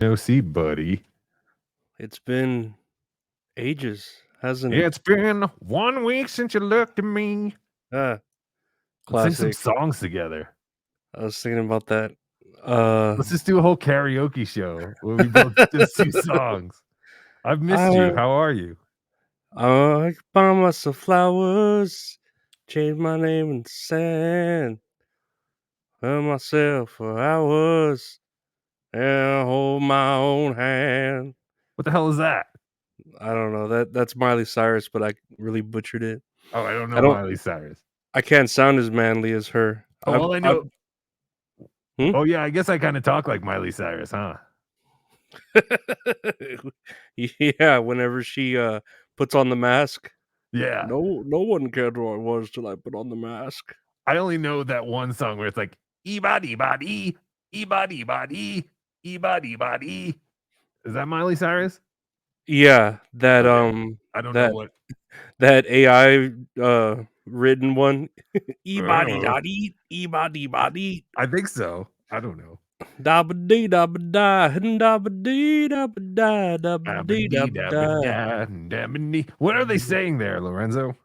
No, see, buddy. It's been ages, hasn't it? It's been 1 week since you looked at me. Ah, Let's sing some classic. songs together. I was thinking about that. Let's just do a whole karaoke show where we both just do songs. I've missed I you. How are you? I buy myself flowers, change my name in the sand, hurt myself for hours, and hold my own hand. What the hell is that? I don't know that's Miley Cyrus, but I really butchered it. Oh, I don't I know don't. Miley Cyrus. I can't sound as manly as her. Oh, all I know. Hmm? Oh, yeah, I guess I kind of talk like Miley Cyrus, huh? Yeah, whenever she puts on the mask. Yeah. No one cared who I was till I put on the mask. I only know that one song where it's like, e-body body, e-body body, e-body body. Is that Miley Cyrus? Yeah, that Okay. I don't know what. that AI written one. E-body Oh, dotty, e-body body. I think so. I don't know. Dabba dee dabba da, dabba dee dabba da, dabba dee dabba da. What are they saying there, Lorenzo?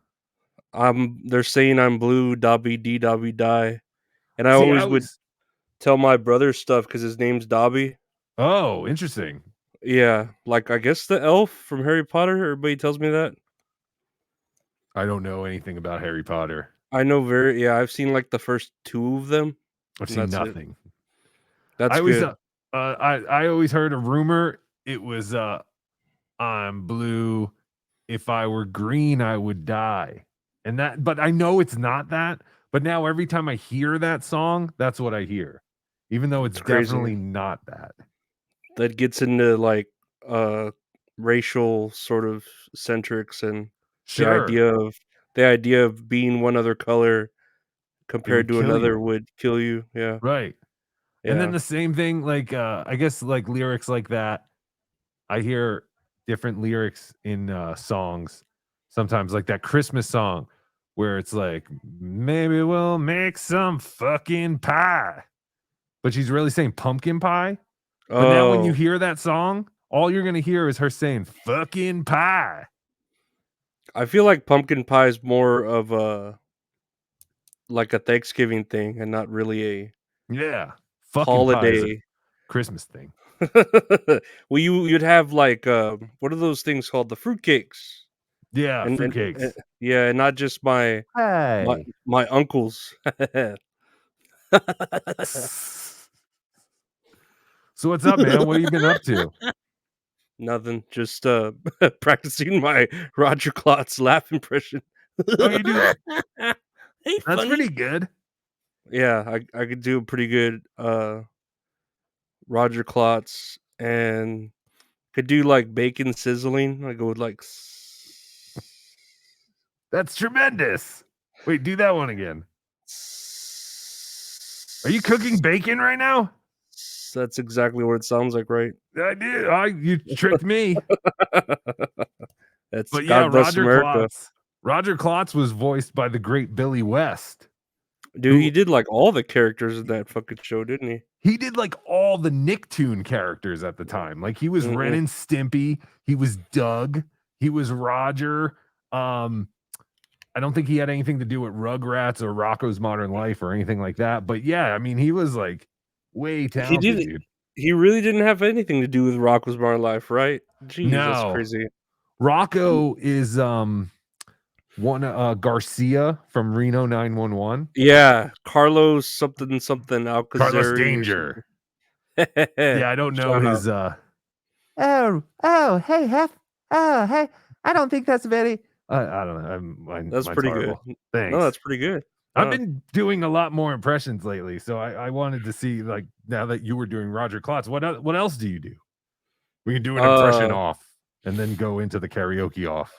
They're saying I'm blue, Dobby dee Dobby die. And I See, always would tell my brother stuff because his name's Dobby. Oh, interesting. Yeah, like I guess the elf from Harry Potter. Everybody tells me that. I don't know anything about Harry Potter. I know I've seen like the first 2 of them. I've And seen that's it. nothing. That's I always, good. I always heard a rumor. It was, I'm blue. If I were green, I would die. And that, but I know it's not that. But now every time I hear that song, that's what I hear, even though it's definitely crazy. not that. That gets into like racial sort of centrics and Sure, the idea of being one other color it compared would to kill another you. would kill you. Yeah. Right. And then Yeah. the same thing, like I guess like lyrics like that. I hear different lyrics in songs sometimes, like that Christmas song where it's like, maybe we'll make some fucking pie. But she's really saying pumpkin pie. But now when you Oh, hear that song, all you're gonna hear is her saying fucking pie. I feel like pumpkin pie is more of a like a Thanksgiving thing and not really a Yeah. Fucking pie is a holiday. Christmas thing. Well, you'd have like what are those things called? The fruitcakes. Yeah, And fruitcakes. yeah, and not just my Hey. my uncles. So what's up, man? What have you been up to? Nothing, just practicing my Roger Klotz laugh impression. Oh, you do? Hey, That's funny. pretty good. Yeah, I could do a pretty good Roger Klotz and could do like bacon sizzling. I go with like That's tremendous. Wait, do that one again. Are you cooking bacon right now? That's exactly what it sounds like, right? I did. You tricked me. That's But yeah, God bless Roger America. Klotz. Roger Klotz was voiced by the great Billy West, Dude, he who did like all the characters in that fucking show, didn't he? he did like all the Nicktoon characters at the time. Like he was Ren Mm-mm. and Stimpy, he was Doug, he was Roger. I don't think he had anything to do with Rugrats or Rocco's Modern Life or anything like that. But yeah, I mean, he was like way He talented, did dude. he really didn't have anything to do with Rocko's Modern Life, right? Jeez, that's No, crazy. Rocco is one Garcia from Reno 911. Yeah, Carlos something something Carlos Alcazari or Danger. something. Yeah, I don't know Shout out. his oh, hey, Hef. Oh, hey. I don't think that's very I don't know. That's Mine's pretty good. horrible. No, Thanks. that's pretty good. I've No. been doing a lot more impressions lately, so I wanted to see, like, now that you were doing Roger Klotz, what else do you do? We can do an impression Uh, off and then go into the karaoke off.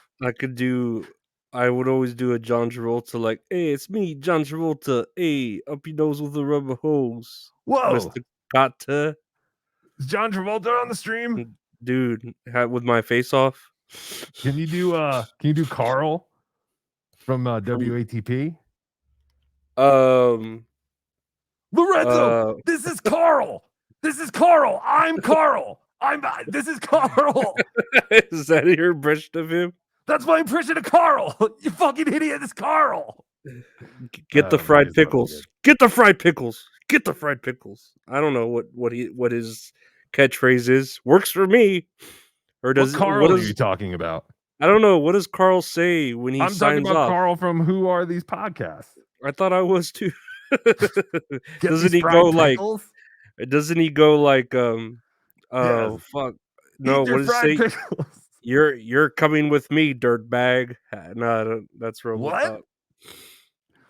I would always do a John Travolta like, "Hey, it's me, John Travolta. Hey, up your nose with the rubber hose, Whoa! Mister Carter." Is John Travolta on the stream? Dude, with my face off. Can you do Carl from From WATP? um Lorenzo, uh this is Carl. This is Carl. I'm Carl. This is Carl. Is that your impression of him? That's my impression of Carl. You fucking idiot. It's Carl. Get the Man, fried he's fucking pickles. good. Get the fried pickles. Get the fried pickles. I don't know what his catchphrase is. Works for me. Or What does what Carl are you does talking about? I don't know. What does Carl say when he I'm talking signs about off? Carl from Who Are These Podcasts? I thought I was too. Get Doesn't these he go fried like pickles? doesn't he go like Yes. oh fuck. No, Eat your what does it fried say? pickles. You're coming with me, dirtbag. No, that's What? RoboCop.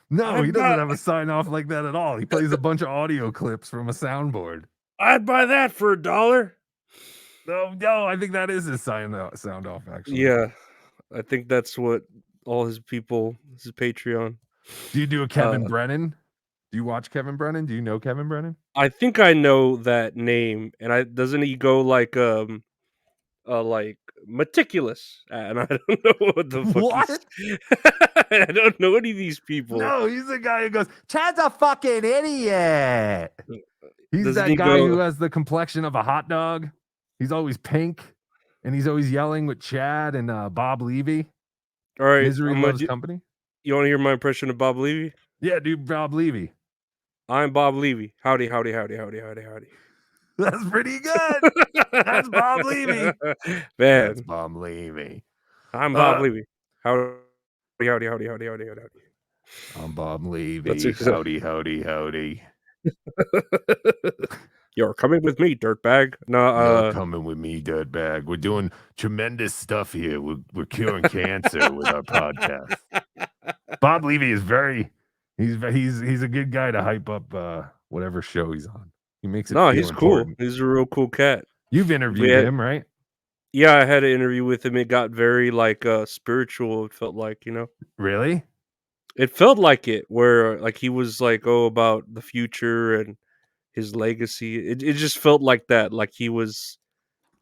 No, he I'd doesn't buy have a sign off like that at all. He plays a bunch of audio clips from a soundboard. I'd buy that for $1. No, I think that is his sound off, actually. Yeah, I think that's what all his people, his Patreon. Do you do a Uh, Kevin Brennan? Do you watch Kevin Brennan? Do you know Kevin Brennan? I think I know that name, and I doesn't he go like meticulous, and I don't know what the fuck he's. What? I don't know any of these people. No, he's the guy who goes, Chad's a fucking idiot. He's Doesn't that he guy who go? has the complexion of a hot dog. He's always pink, and he's always yelling with Chad and Bob Levy. All right, Misery I'm gonna Loves do. Company. You want to hear my impression of Bob Levy? Yeah, dude, Bob Levy. I'm Bob Levy. Howdy, howdy, howdy, howdy, howdy, howdy. That's pretty good. That's Bob Levy. That's Man, Bob Levy. I'm Bob Uh, Levy. Howdy, howdy, howdy, howdy, howdy, howdy. I'm Bob That's Levy. exactly. Howdy, howdy, howdy. You're coming with me, dirtbag. No, You're coming with me, dirtbag. We're doing tremendous stuff here. We're curing cancer with our podcast. Bob Levy is he's a good guy to hype up whatever show he's on. He makes it no, feel he's cool. important. He's a real cool cat. You've We interviewed had, him, right? yeah, I had an interview with him. It got very like spiritual. It felt like Really? it felt like it, where like he was like, oh, about the future and his legacy. It just felt like that, like he was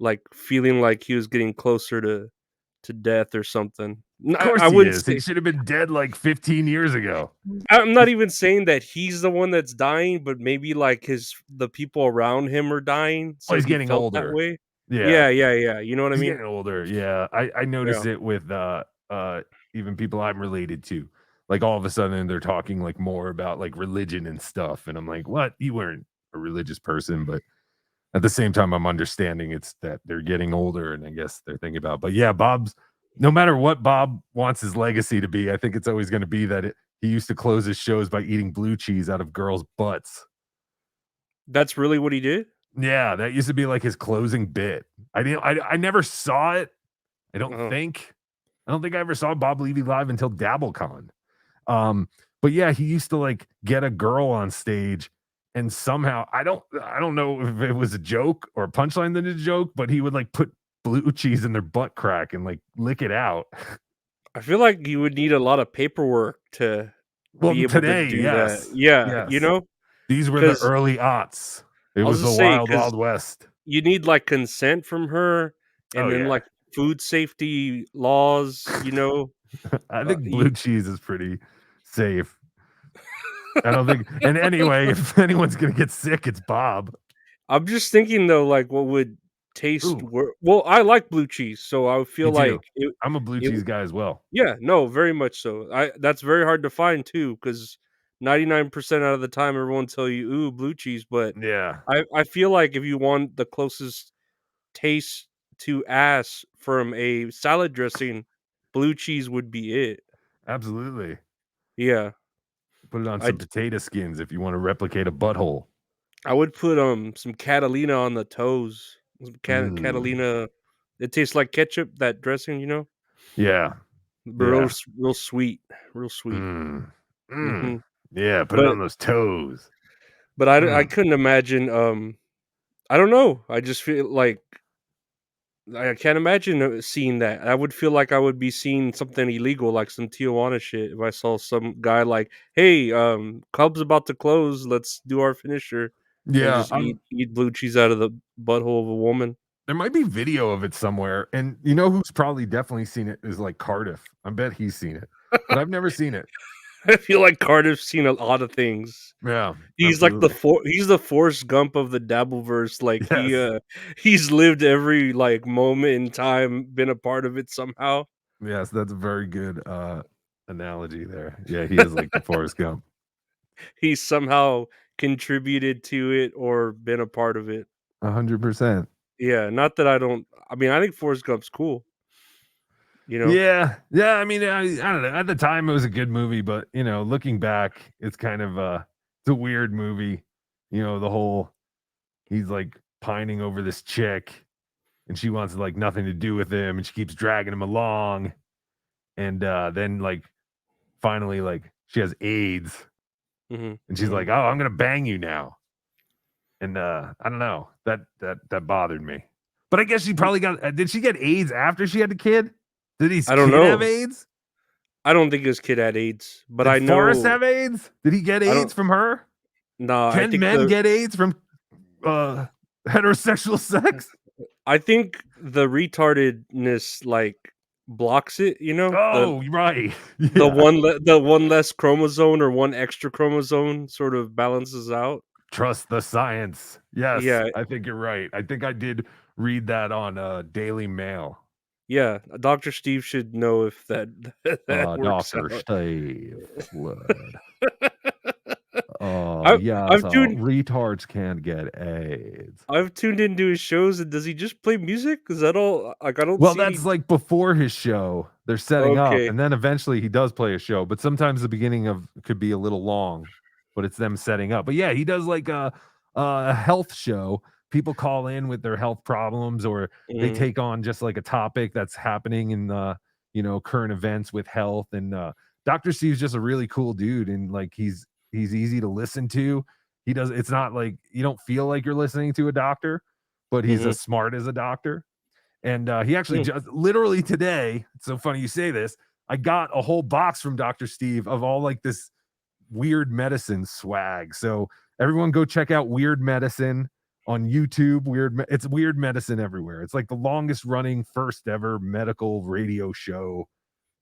like feeling like he was getting closer to death or something. Of course I he wouldn't is. He say. should have been dead like 15 years ago. I'm not even saying that he's the one that's dying, but maybe like the people around him are dying, Oh, so he's he getting felt that older. way. Yeah. Yeah, yeah, yeah. You know what I He's mean? getting older. Yeah. I Yeah. noticed it with even people I'm related to. Like all of a sudden they're talking like more about like religion and stuff. And I'm like, what? You weren't a religious person, but at the same time, I'm understanding it's that they're getting older, and I guess they're thinking about. But yeah, no matter what Bob wants his legacy to be, I think it's always going to be that he used to close his shows by eating blue cheese out of girls' butts. That's really what he did? Yeah, that used to be like his closing bit. I never saw it. I don't Oh. think. I don't think I ever saw Bob Levy live until DabbleCon. But yeah, he used to like get a girl on stage and somehow I don't know if it was a joke or a punchline than a joke, but he would like put blue cheese in their butt crack and like lick it out. I feel like you would need a lot of paperwork to Well, be able to today, do that. yes. Yeah, Yes. because These were the early aughts. It I was was the just saying, wild, because wild west. you need like consent from her, Oh and then yeah. like food safety laws. I think You, blue cheese is pretty safe. I don't think and anyway, if anyone's gonna get sick, it's Bob. I'm just thinking though, like what would taste Ooh, well. I like blue cheese, so I would me feel like too. I'm a blue it. cheese guy as well. Yeah, no, very much so. That's very hard to find too, because 99% out of the time everyone tell you, "Ooh, blue cheese," but Yeah, I feel like if you want the closest taste to ass from a salad dressing, blue cheese would be it. absolutely. Yeah. Put it on some I'd potato skins if you want to replicate a butthole. I would put, some Catalina on the toes. Some Mm, Catalina, it tastes like ketchup, that dressing, yeah, but yeah. real sweet, real sweet. Mm, mm, Mhm. yeah, put it But on those toes. I Mm. couldn't imagine, I don't know, I just feel like I can't imagine, seeing that. I would feel like I would be seeing something illegal, like some Tijuana shit, if I saw some guy like, "Hey, club's about to close, let's do our finisher," and Yeah, just eat blue cheese out of the butthole of a woman. there might be video of it somewhere, and you know who's probably definitely seen it is like Cardiff. I bet he's seen it, but I've never seen it. I feel like Cardiff's seen a lot of things. Yeah, He's like absolutely. he's the Forrest Gump of the Dabbleverse. Like Yes. he's lived every like moment in time, been a part of it somehow. Yes, that's a very good, analogy there. Yeah, he is like the Forrest Gump. He's somehow contributed to it or been a part of it. 100%. Yeah, not that I don't. I mean, I think Forrest Gump's cool. You know. Yeah. Yeah, I mean, I don't know, at the time, it was a good movie, but, looking back, it's kind of, it's a weird movie. The whole he's, like, pining over this chick, and she wants, like, nothing to do with him, and she keeps dragging him along, and, then, like, finally, like, she has AIDS, Hmm. and she's Hmm. like, "Oh, I'm gonna bang you now." And, I don't know, that bothered me. But I guess she probably got did she get AIDS after she had the kid? Did his I don't kid have know. AIDS? I don't think his kid had AIDS, but Did I Forrest know. have AIDS? Did he get I AIDS don't. from her? Nah, I Can think men get AIDS from, uh, heterosexual sex? the retardedness like blocks it. You know Oh, right. Yeah. the one less chromosome or one extra chromosome sort of balances out. Trust the science. Yes, Yeah, I think you're right. I think I did read that on, Daily Mail. yeah. Doctor Steve should know if that that works Doctor out. Steve would. I Yes, I've tuned retards can get AIDS. I've tuned into his shows, and does he just play music? Is that all? Like, I don't Well, see that's any. like before his show. They're setting up, Okay. and then eventually he does play a show, but sometimes the beginning of could be a little long, but it's them setting up. But yeah, he does like a health show. People call in with their health problems, or they Mhm, take on just like a topic that's happening in the current events with health. And Dr. Steve's just a really cool dude, and like he's easy to listen to. He does. It's not like you don't feel like you're listening to a doctor, but he's mhm, as smart as a doctor. And he actually mm. just literally today, it's so funny you say this. I got a whole box from Dr. Steve of all like this weird medicine swag. So everyone go check out Weird Medicine on YouTube. It's Weird Medicine everywhere. It's like the longest running first ever medical radio show.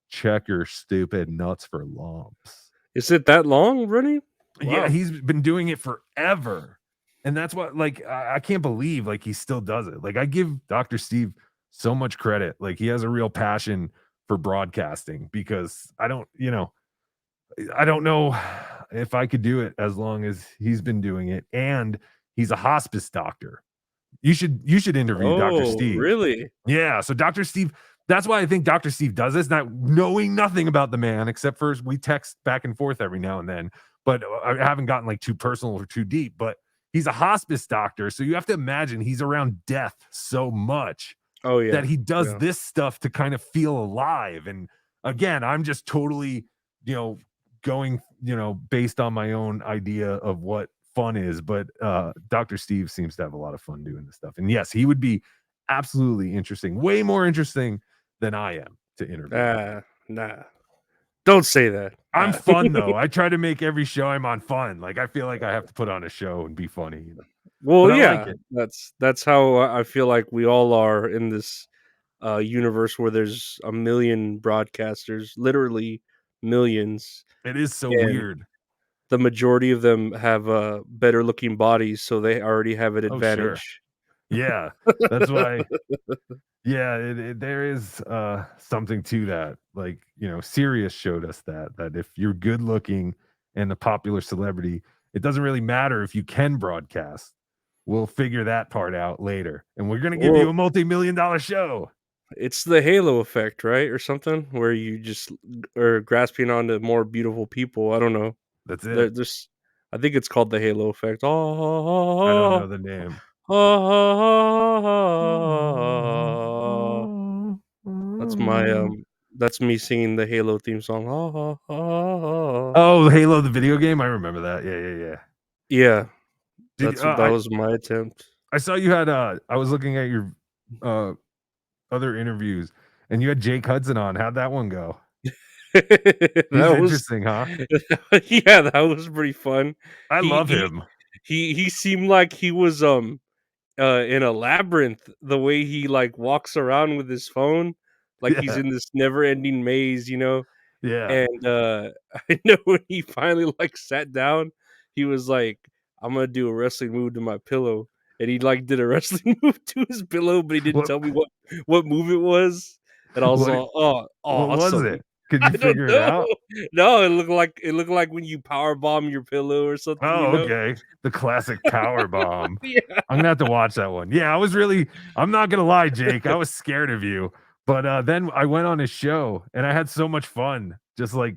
Check your stupid nuts for lumps. Is it that long running? Yeah, Wow. he's been doing it forever. And that's what like I can't believe like he still does it. Like I give Dr. Steve so much credit. Like he has a real passion for broadcasting because I don't know if I could do it as long as he's been doing it. And he's a hospice doctor. You should interview Dr. Oh, Steve. really? Yeah, so Dr. Steve, that's why I think Dr. Steve does this, not knowing nothing about the man, except for we text back and forth every now and then. But I haven't gotten like too personal or too deep. But he's a hospice doctor, so you have to imagine he's around death so much Oh, that yeah. he does Yeah. this stuff to kind of feel alive. And again, I'm just totally, you know, going, based on my own idea of what fun is. But Dr. Steve seems to have a lot of fun doing this stuff. And yes, he would be absolutely interesting, way more interesting than I am to interview. Nah. Don't say that. I'm Nah. fun though. I try to make every show I'm on fun. Like I feel like I have to put on a show and be funny, Well, but I like yeah, it. that's how I feel like we all are in this, universe where there's a million broadcasters, literally millions, It is so and weird. the majority of them have, better looking bodies, so they already have an Oh, sure. advantage. Yeah. That's why. Yeah, there is something to that. Like, Sirius showed us that if you're good looking and a popular celebrity, it doesn't really matter if you can broadcast. We'll figure that part out later. And we're going to give you a Well, multi-million dollar show. it's the halo effect, right, or something, where you just are grasping onto more beautiful people. I don't know. That's There it. there's I think it's called the halo effect. I don't Ah, know the name. That's my, that's me singing the Halo theme song. Oh, Halo the video game. I remember that. Yeah, yeah, yeah. Yeah, Did that was my attempt. I saw you had I was looking at your uh other interviews and you had Jake Hudson on. How'd that one go? He's That was interesting, huh? yeah, that was pretty fun. I He love he him. he seemed like he was, in a labyrinth, the way he, like, walks around with his phone, like he's Yeah. in this never-ending maze, you know? Yeah. And, I know when he finally, like, sat down, he was like, "I'm gonna do a wrestling move to my pillow," and he, like, did a wrestling move to his pillow, but he didn't What tell me what move it was, and I was what all, "Oh, what was awesome." it? Could I you don't figure it know. out? No, it looked like when you power bomb your pillow or something, you Oh, know? okay. The classic power bomb. Yeah. I'm gonna have to watch that one. Yeah, I'm not gonna lie, Jake, I was scared of you, but, then I went on his show, and I had so much fun just, like,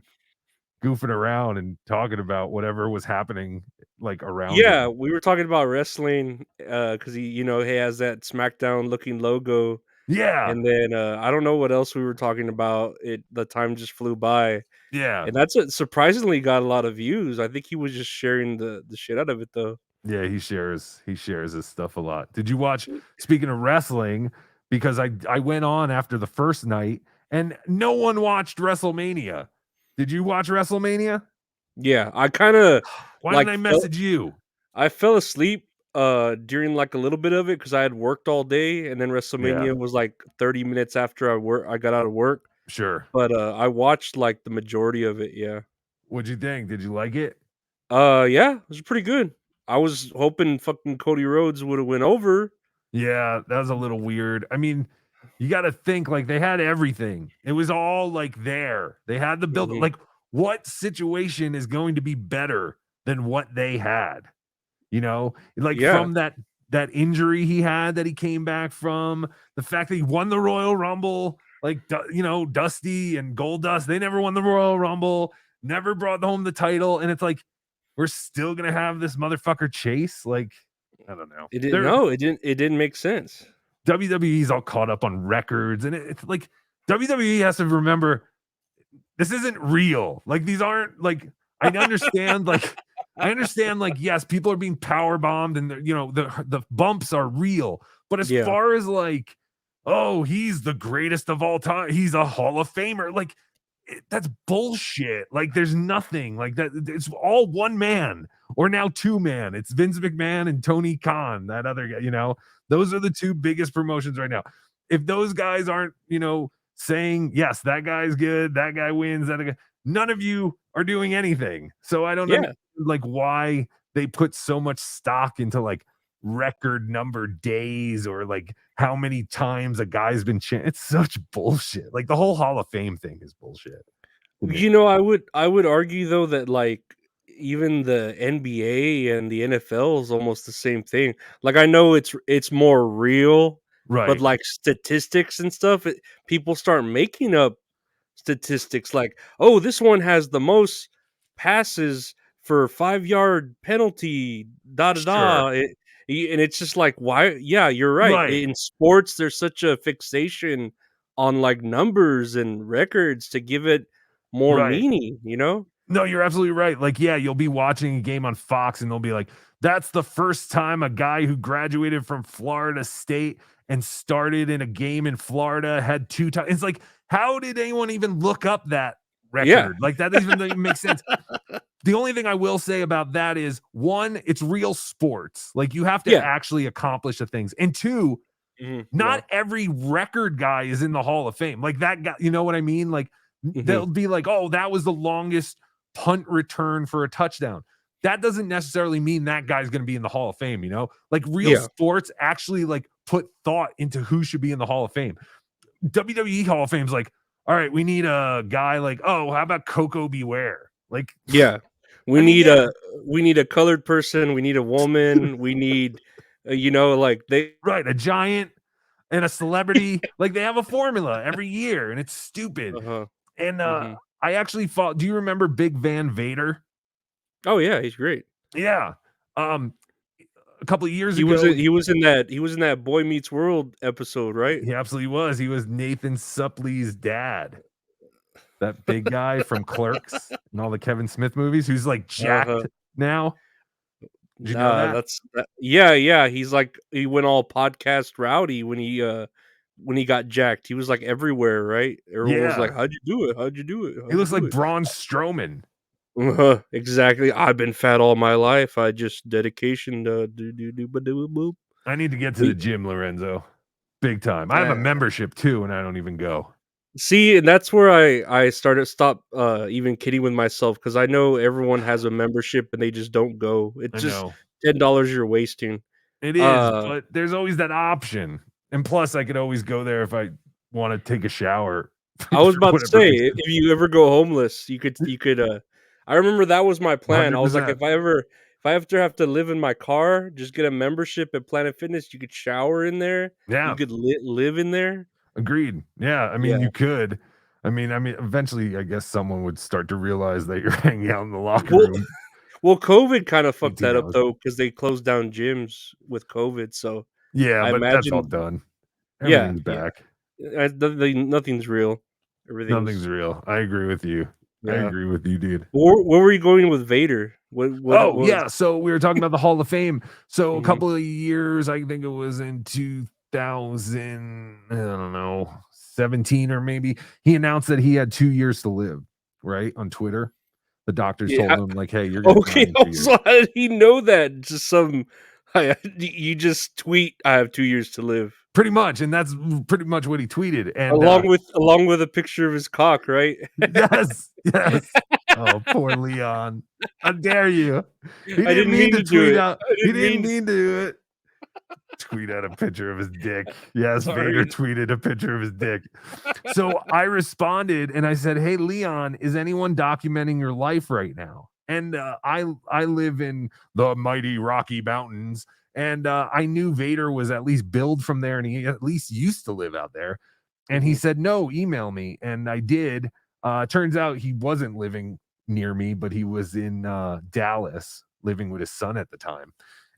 goofing around and talking about whatever was happening, like, around Yeah, him. we were talking about wrestling, because he has that SmackDown looking logo. Yeah, And then, I don't know what else we were talking about, the time just flew by, yeah, and that's what surprisingly got a lot of views. I think he was just sharing the shit out of it, though. yeah, he shares his stuff a lot. Did you watch speaking of wrestling, because I went on after the first night, and no one watched WrestleMania. Did you watch WrestleMania? Yeah, I kinda, Why didn't like, I fell message you? I fell asleep, during, like, a little bit of it because I had worked all day, and then Yeah, WrestleMania was, like, 30 minutes after I got out of work, sure. but, I watched, like, the majority of it, yeah. What'd you think? Did you like it? Yeah, it was pretty good. I was hoping fucking Cody Rhodes would've went over. Yeah, that was a little weird. I mean, you gotta think, like, they had everything. It was all, like, there. They had the build Mhm. like, what situation is going to be better than what they had? You know? Like, Yeah. from that injury he had that he came back from, the fact that he won the Royal Rumble, like, Dusty and Goldust, they never won the Royal Rumble, never brought home the title, and it's like, we're still gonna have this motherfucker chase? Like, I don't know. It didn't They're no, it didn't make sense. WWE's all caught up on records, and it's like WWE has to remember this isn't real. Like these aren't like I understand like yes, people are being power bombed and the bumps are real. But as Yeah. far as like, oh, he's the greatest of all time. He's a Hall of Famer. Like that's bullshit. Like there's nothing like that. It's all one man or now two man. It's Vince McMahon and Tony Khan, that other guy, those are the two biggest promotions right now. If those guys aren't, saying, yes, that guy's good, that guy wins, that guy, none of you are doing anything. So I don't understand Yeah. like why they put so much stock into like record number days or like how many times a guy's been it's such bullshit. Like the whole Hall of Fame thing is bullshit to me. I would argue though that, like, even the NBA and the NFL is almost the same thing. Like, I know it's more real, but, Right. like, statistics and stuff, people start making up statistics like, "Oh, this one has the most passes for 5-yard penalty, da da da." Sure. And it's just like, why? Yeah, you're right. Right. In sports, there's such a fixation on like numbers and records to give it more Right. meaning, you know? No, you're absolutely right. Like, yeah, you'll be watching a game on Fox and they'll be like, that's the first time a guy who graduated from Florida State and started in a game in Florida had two times. It's like, how did anyone even look up that Yeah, record? Like, that doesn't even make sense. The only thing I will say about that is one, it's real sports. Like, you have to yeah, actually accomplish the things. And two, not no, every record guy is in the Hall of Fame. Like that guy, you know what I mean? Like hmm they'll be like, "Oh, that was the longest punt return for a touchdown." That doesn't necessarily mean that guy's going to be in the Hall of Fame, Like real yeah, sports actually like put thought into who should be in the Hall of Fame. WWE Hall of Fame's like, "All right, we need a guy like, oh, how about Coco Beware?" Like, yeah. We I mean, need yeah, a we need a colored person. We need a woman. We need, like they. right, a giant and a celebrity. Like they have a formula every year and it's stupid. Uh huh. And hmm I actually thought, do you remember Big Van Vader? Oh yeah, he's great. Yeah. Um, a couple of years He was ago, in, he was in that Boy Meets World episode, right? he absolutely was. He was Nathan Suppley's dad, that big guy from Clerks and all the Kevin Smith movies, who's like Uh huh. jacked now. Did you know Nah, that? that's that, yeah, yeah. He went all podcast rowdy when he got jacked. He was like everywhere, right? Everyone was like, Yeah. "How'd you do it? How'd you do it? He How'd you looks do like it?" Braun Strowman. Uh-huh, exactly. I've been fat all my life. I just dedication to do ba do boop. I need to get to the We gym, Lorenzo. Big time. I have a uh, membership too, and I don't even go. See, and that's where I started stop, even kidding with myself because I know everyone has a membership and they just don't go. It's I just know. $10 you're wasting. It is, Uh, but there's always that option. And plus I could always go there if I wanna take a shower I was for about to whatever say, reason. if you ever go homeless, I remember that was my plan. I was like, 100%. if I ever have to live in my car, just get a membership at Planet Fitness, you could shower in there, you Yeah. could live in there. Agreed. Yeah, I mean, Yeah. you could. Eventually, I guess someone would start to realize that you're hanging out in the locker Well room well, COVID kinda fucked 18 that up hours. though, because they closed down gyms with COVID, so Yeah, I but that's all imagine done. yeah, Everything's yeah, back. the nothing's real. Nothing's Everything's real. I agree with you. I yeah. agree with you, dude. Where were you going with Vader? What Oh, was yeah, so we were talking about the Hall of Fame. So a mhm. couple of years, I think it was in 2000, I don't know, 17 or maybe, he announced that he had 2 years to live, right, on Twitter. The doctors told Yeah. him, like, "Hey, you're gonna die Okay, in 2 years." also, how did he know that? Just some you just tweet, "I have 2 years to live," Pretty much, and that's pretty much what he tweeted, and along with a picture of his cock, right? yes, yes. Oh, poor Leon. How dare you? He I didn't didn't mean mean to to do tweet it. out I he didn't didn't mean mean to do it. Tweet out a picture of his dick. Yes, Vader sorry. tweeted a picture of his dick. So I responded and I said, "Hey, Leon, is anyone documenting your life right now?" And I live in the mighty Rocky Mountains, and I knew Vader was at least billed from there, and he at least used to live out there. And he Mhm. said, "No, email me," and I did. Turns out he wasn't living near me, but he was in Dallas, living with his son at the time.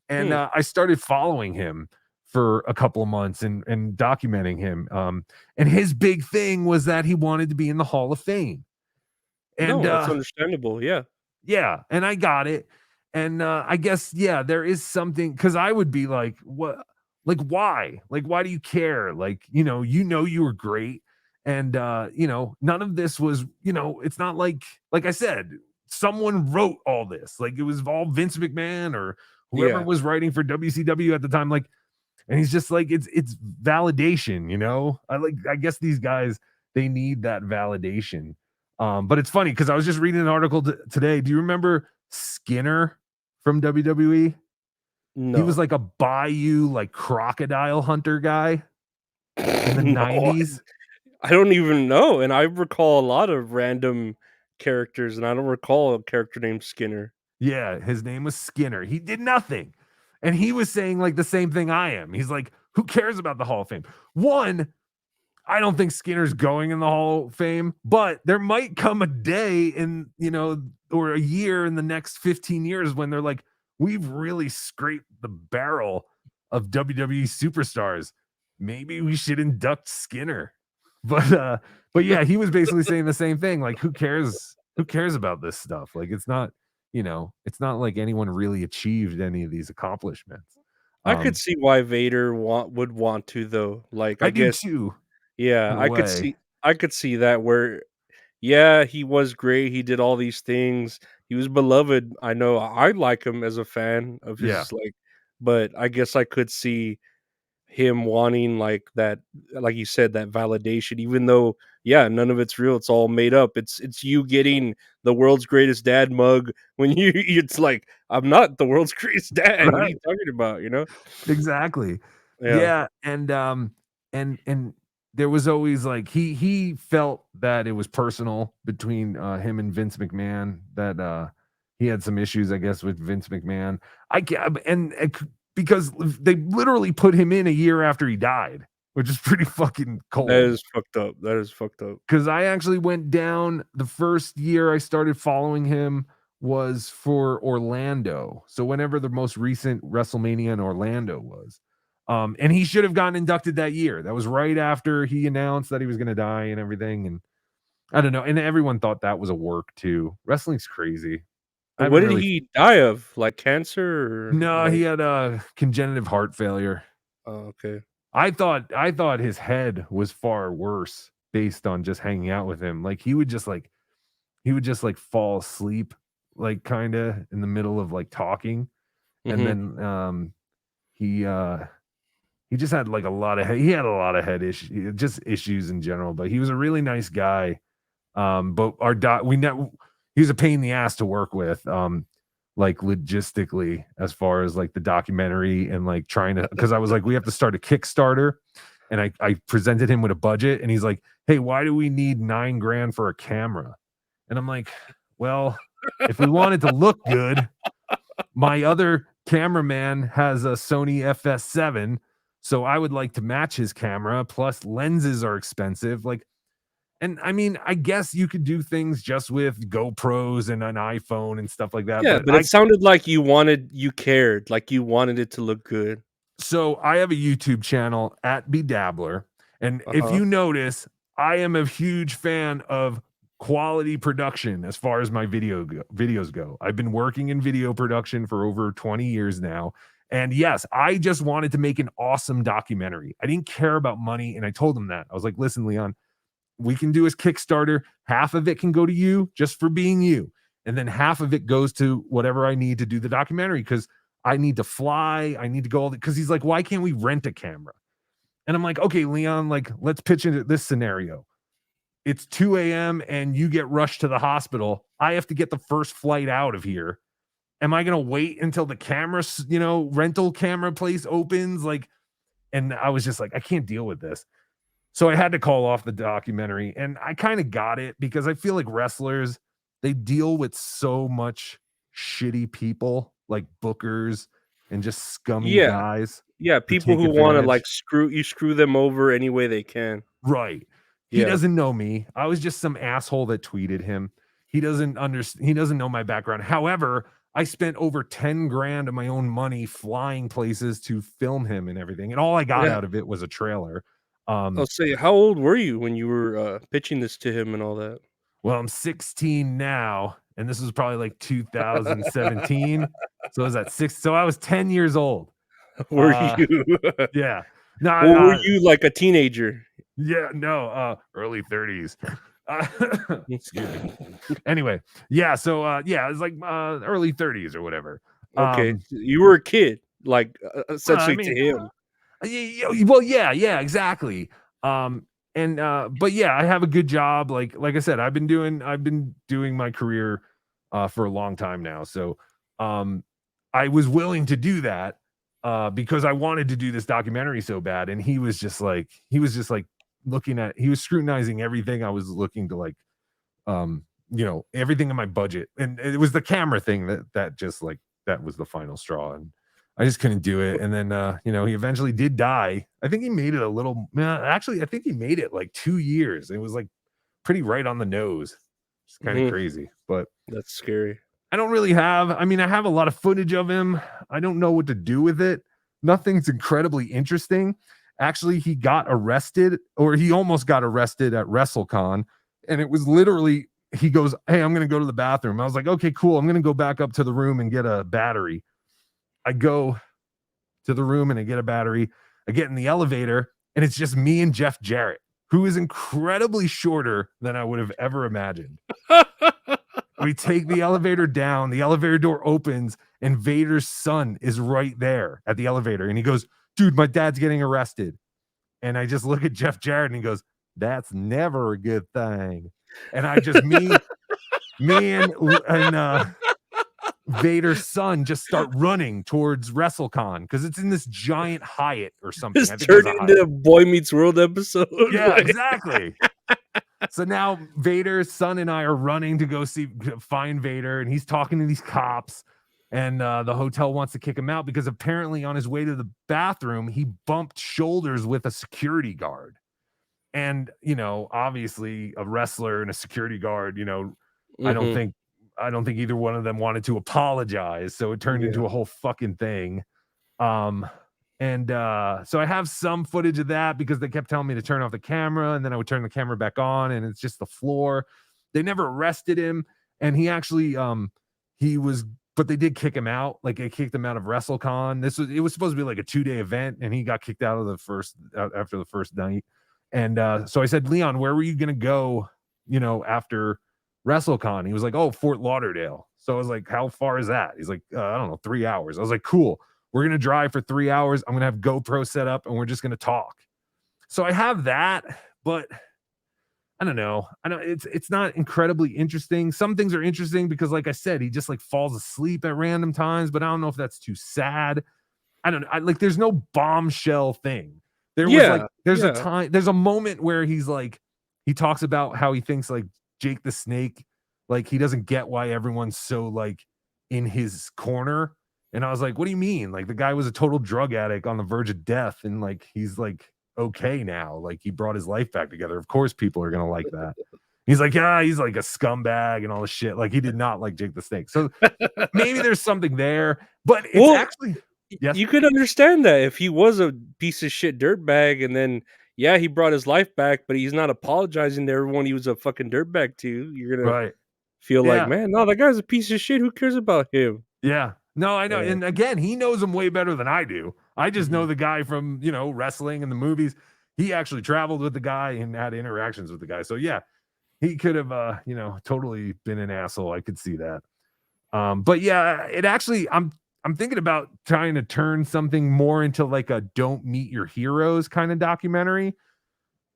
And Hmm. I started following him for a couple of months and documenting him. And his big thing was that he wanted to be in the Hall of Fame. And No, that's understandable, yeah. yeah, and I got it. And I guess yeah, there is something because I would be like, what? Like why? Like why do you care? Like you were great, and none of this was it's not like I said, someone wrote all this. Like it was all Vince McMahon or whoever Yeah. was writing for WCW at the time. Like and he's just like, it's validation, I guess these guys, they need that validation. But it's funny because I was just reading an article today. Do you remember Skinner from WWE? He was No. like a bayou, like crocodile hunter guy in the No, 90s. I don't even know, and I recall a lot of random characters, and I don't recall a character named Skinner. Yeah, his name was Skinner. He did nothing. And he was saying like the same thing I am. He's like, who cares about the Hall of Fame? One, I don't think Skinner's going in the Hall of Fame, but there might come a day or a year in the next 15 years when they're like, we've really scraped the barrel of WWE superstars. Maybe we should induct Skinner. But but yeah, he was basically saying the same thing. Like, who cares? Who cares about this stuff? Like, it's not like anyone really achieved any of these accomplishments. I could Um, see why Vader would want to though, like, I I do guess too, yeah, in a way. I could see that where yeah, he was great, he did all these things, he was beloved, I know I like him as a fan of Yeah. his, like but I guess I could see him wanting, like, that like you said, that validation, even though, yeah, none of it's real, it's all made up, it's you getting the world's greatest dad mug when you it's like, "I'm not the world's greatest dad, what are you Right. talking about?" You know? Exactly. Yeah. Yeah, and there was always like he felt that it was personal between him and Vince McMahon that he had some issues I guess with Vince McMahon. I ca- and c- because they literally put him in a year after he died, which is pretty fucking That cold. is fucked up, that is fucked up. Because I actually went down the first year I started following him was for Orlando. So whenever the most recent WrestleMania in Orlando was. And he should have gotten inducted that year. That was right after he announced that he was going to die and everything. And I don't know. And everyone thought that was a work too. Wrestling's crazy. I What haven't did really. he die of? Like, cancer or, No, he like had a congenitive heart failure. oh, okay. I thought his head was far worse based on just hanging out with him. Like he would just fall asleep like kind of in the middle of like talking and Mhm. then he he just had like a lot of he had a lot of head issues, just issues in general. But he was a really nice guy. But our we know he was a pain in the ass to work with. Like logistically, as far as like the documentary and like trying to, because I was like, we have to start a Kickstarter, and I presented him with a budget, and he's like, hey, why do we need $9,000 for a camera? And I'm like, well, if we wanted to look good, my other cameraman has a Sony FS7, so I would like to match his camera. Plus, lenses are expensive. Like, and I mean, I guess you could do things just with GoPros and an iPhone and stuff like that. Yeah, But but it sounded like you cared, like you wanted it to look good. so I have a YouTube channel at Bedabbler, and if Uh-huh. you notice, I am a huge fan of quality production as far as my videos go. I've been working in video production for over 20 years now. And yes, I just wanted to make an awesome documentary. I didn't care about money. And I told him that. I was like, listen, Leon, we can do his Kickstarter. Half of it can go to you just for being you. And then half of it goes to whatever I need to do the documentary, because I need to fly. I need to go. Because he's like, why can't we rent a camera? And I'm like, okay, Leon, like, let's pitch into this scenario. It's 2 a.m. and you get rushed to the hospital. I have to get the first flight out of here. Am I going to wait until the camera, rental camera place opens? Like, and I was just like, I can't deal with this. So I had to call off the documentary, and I kind of got it, because I feel like wrestlers, they deal with so much shitty people, like bookers and just scummy Yeah. guys Yeah, who people take who wanna, like, advantage. screw them over any way they can. Right. He Yeah. doesn't know me. I was just some asshole that tweeted him. He doesn't know my background. However, I spent over 10 grand of my own money flying places to film him and everything. And all I got Yeah. out of it was a trailer. I'll say, how old were you when you were, pitching this to him and all that? Well, I'm 16 now, and this was probably like 2017. So I was at six. So I was 10 years old. Were Uh, you yeah. No, or were you like a teenager? yeah, no, early 30s. Uh, excuse me. Anyway, yeah, so yeah, it's like early 30s or whatever. Okay, Um, you were a kid, like, I essentially to mean, him. well, yeah, exactly. And but yeah, I have a good job. Like I said, I've been doing my career for a long time now. So I was willing to do that because I wanted to do this documentary so bad. And he was just like he was scrutinizing everything I was looking to, like, everything in my budget. And it was the camera thing that was the final straw. And I just couldn't do it. And then he eventually did die. I think he made it a little actually, I think he made it like 2 years. It was like pretty right on the nose. It's kind of Mhm. crazy. But That's scary. I mean, I have a lot of footage of him. I don't know what to do with it. Nothing's incredibly interesting. Actually, he got arrested, or he almost got arrested at WrestleCon. And it was literally, he goes, hey, I'm going to go to the bathroom. I was like, okay, cool. I'm going to go back up to the room and get a battery. I go to the room and I get a battery. I get in the elevator, and it's just me and Jeff Jarrett, who is incredibly shorter than I would have ever imagined. We take the elevator down, the elevator door opens, and Vader's son is right there at the elevator. And he goes, dude, my dad's getting arrested. And I just look at Jeff Jarrett, and he goes, that's never a good thing. And I just, me and Vader's son just start running towards WrestleCon, because it's in this giant Hyatt or something. This I think it was turned a into Hyatt. a Boy Meets World episode. Yeah, Like, exactly. So now Vader's son and I are running to go find Vader, and he's talking to these cops, and the hotel wants to kick him out because apparently on his way to the bathroom, he bumped shoulders with a security guard. And, obviously a wrestler and a security guard, I don't mhm, think I don't think either one of them wanted to apologize. So it turned yeah. into a whole fucking thing. Um, and so I have some footage of that because they kept telling me to turn off the camera, and then I would turn the camera back on, and it's just the floor. They never arrested him, and he actually he was but they did kick him out. Like, they kicked him out of WrestleCon. It was supposed to be like a 2-day event, and he got kicked out of the first after the first night. And so I said, Leon, where were you gonna go, after WrestleCon? He was like, oh, Fort Lauderdale. So I was like, how far is that? He's like, I don't know, 3 hours. I was like, cool. We're going to drive for 3 hours. I'm going to have GoPro set up and we're just going to talk. So I have that, but I don't know. I know it's not incredibly interesting. Some things are interesting because, like I said, he just like falls asleep at random times, but I don't know if that's too sad. I don't know. Like, there's no bombshell thing. There was like, Yeah, there's a yeah. time, there's a moment where he's like, he talks about how he thinks like Jake the Snake, like he doesn't get why everyone's so like in his corner. And I was like, what do you mean? Like, the guy was a total drug addict on the verge of death, and like he's like okay now. Like, he brought his life back together. Of course, people are gonna like that. He's like, yeah, he's like a scumbag and all this shit. Like, he did not like Jake the Snake. So maybe there's something there, but it's Well, actually yes. you could understand that if he was a piece of shit dirtbag, and then yeah, he brought his life back, but he's not apologizing to everyone he was a fucking dirtbag to. You're gonna Right. feel like, Yeah. man, no, that guy's a piece of shit. Who cares about him? Yeah. No, I know. Yeah. And again, he knows him way better than I do. I just know Mhm. the guy from, wrestling and the movies. He actually traveled with the guy and had interactions with the guy. So yeah, he could have totally been an asshole. I could see that. But yeah, it actually I'm thinking about trying to turn something more into like a don't meet your heroes kind of documentary.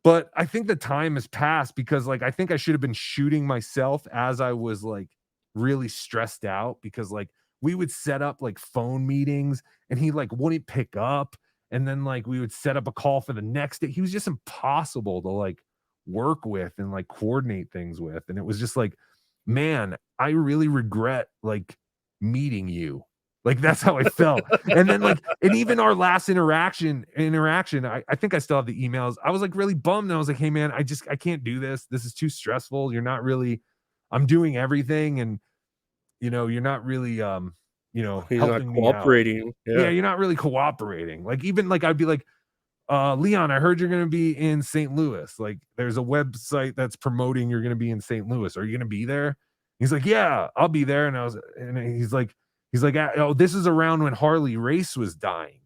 But I think the time has passed because, like, I think I should have been shooting myself as I was, like, really stressed out because, like, we would set up, like, phone meetings and he, like, wouldn't pick up, and then, like, we would set up a call for the next day. He was just impossible to, like, work with and, like, coordinate things with, and it was just like, "Man, I really regret, like, meeting you." Like, that's how I felt. And then, like, and even our last interaction, I think I still have the emails. I was like really bummed. And I was like, hey man, I can't do this. This is too stressful. You're not really, I'm doing everything, and you're not really He's not helping me out. cooperating. Yeah, Yeah. you're not really cooperating. Like, even like I'd be like, Leon, I heard you're gonna be in St. Louis. Like, there's a website that's promoting you're gonna be in St. Louis. Are you gonna be there? He's like, yeah, I'll be there. And he's like, oh, this is around when Harley Race was dying.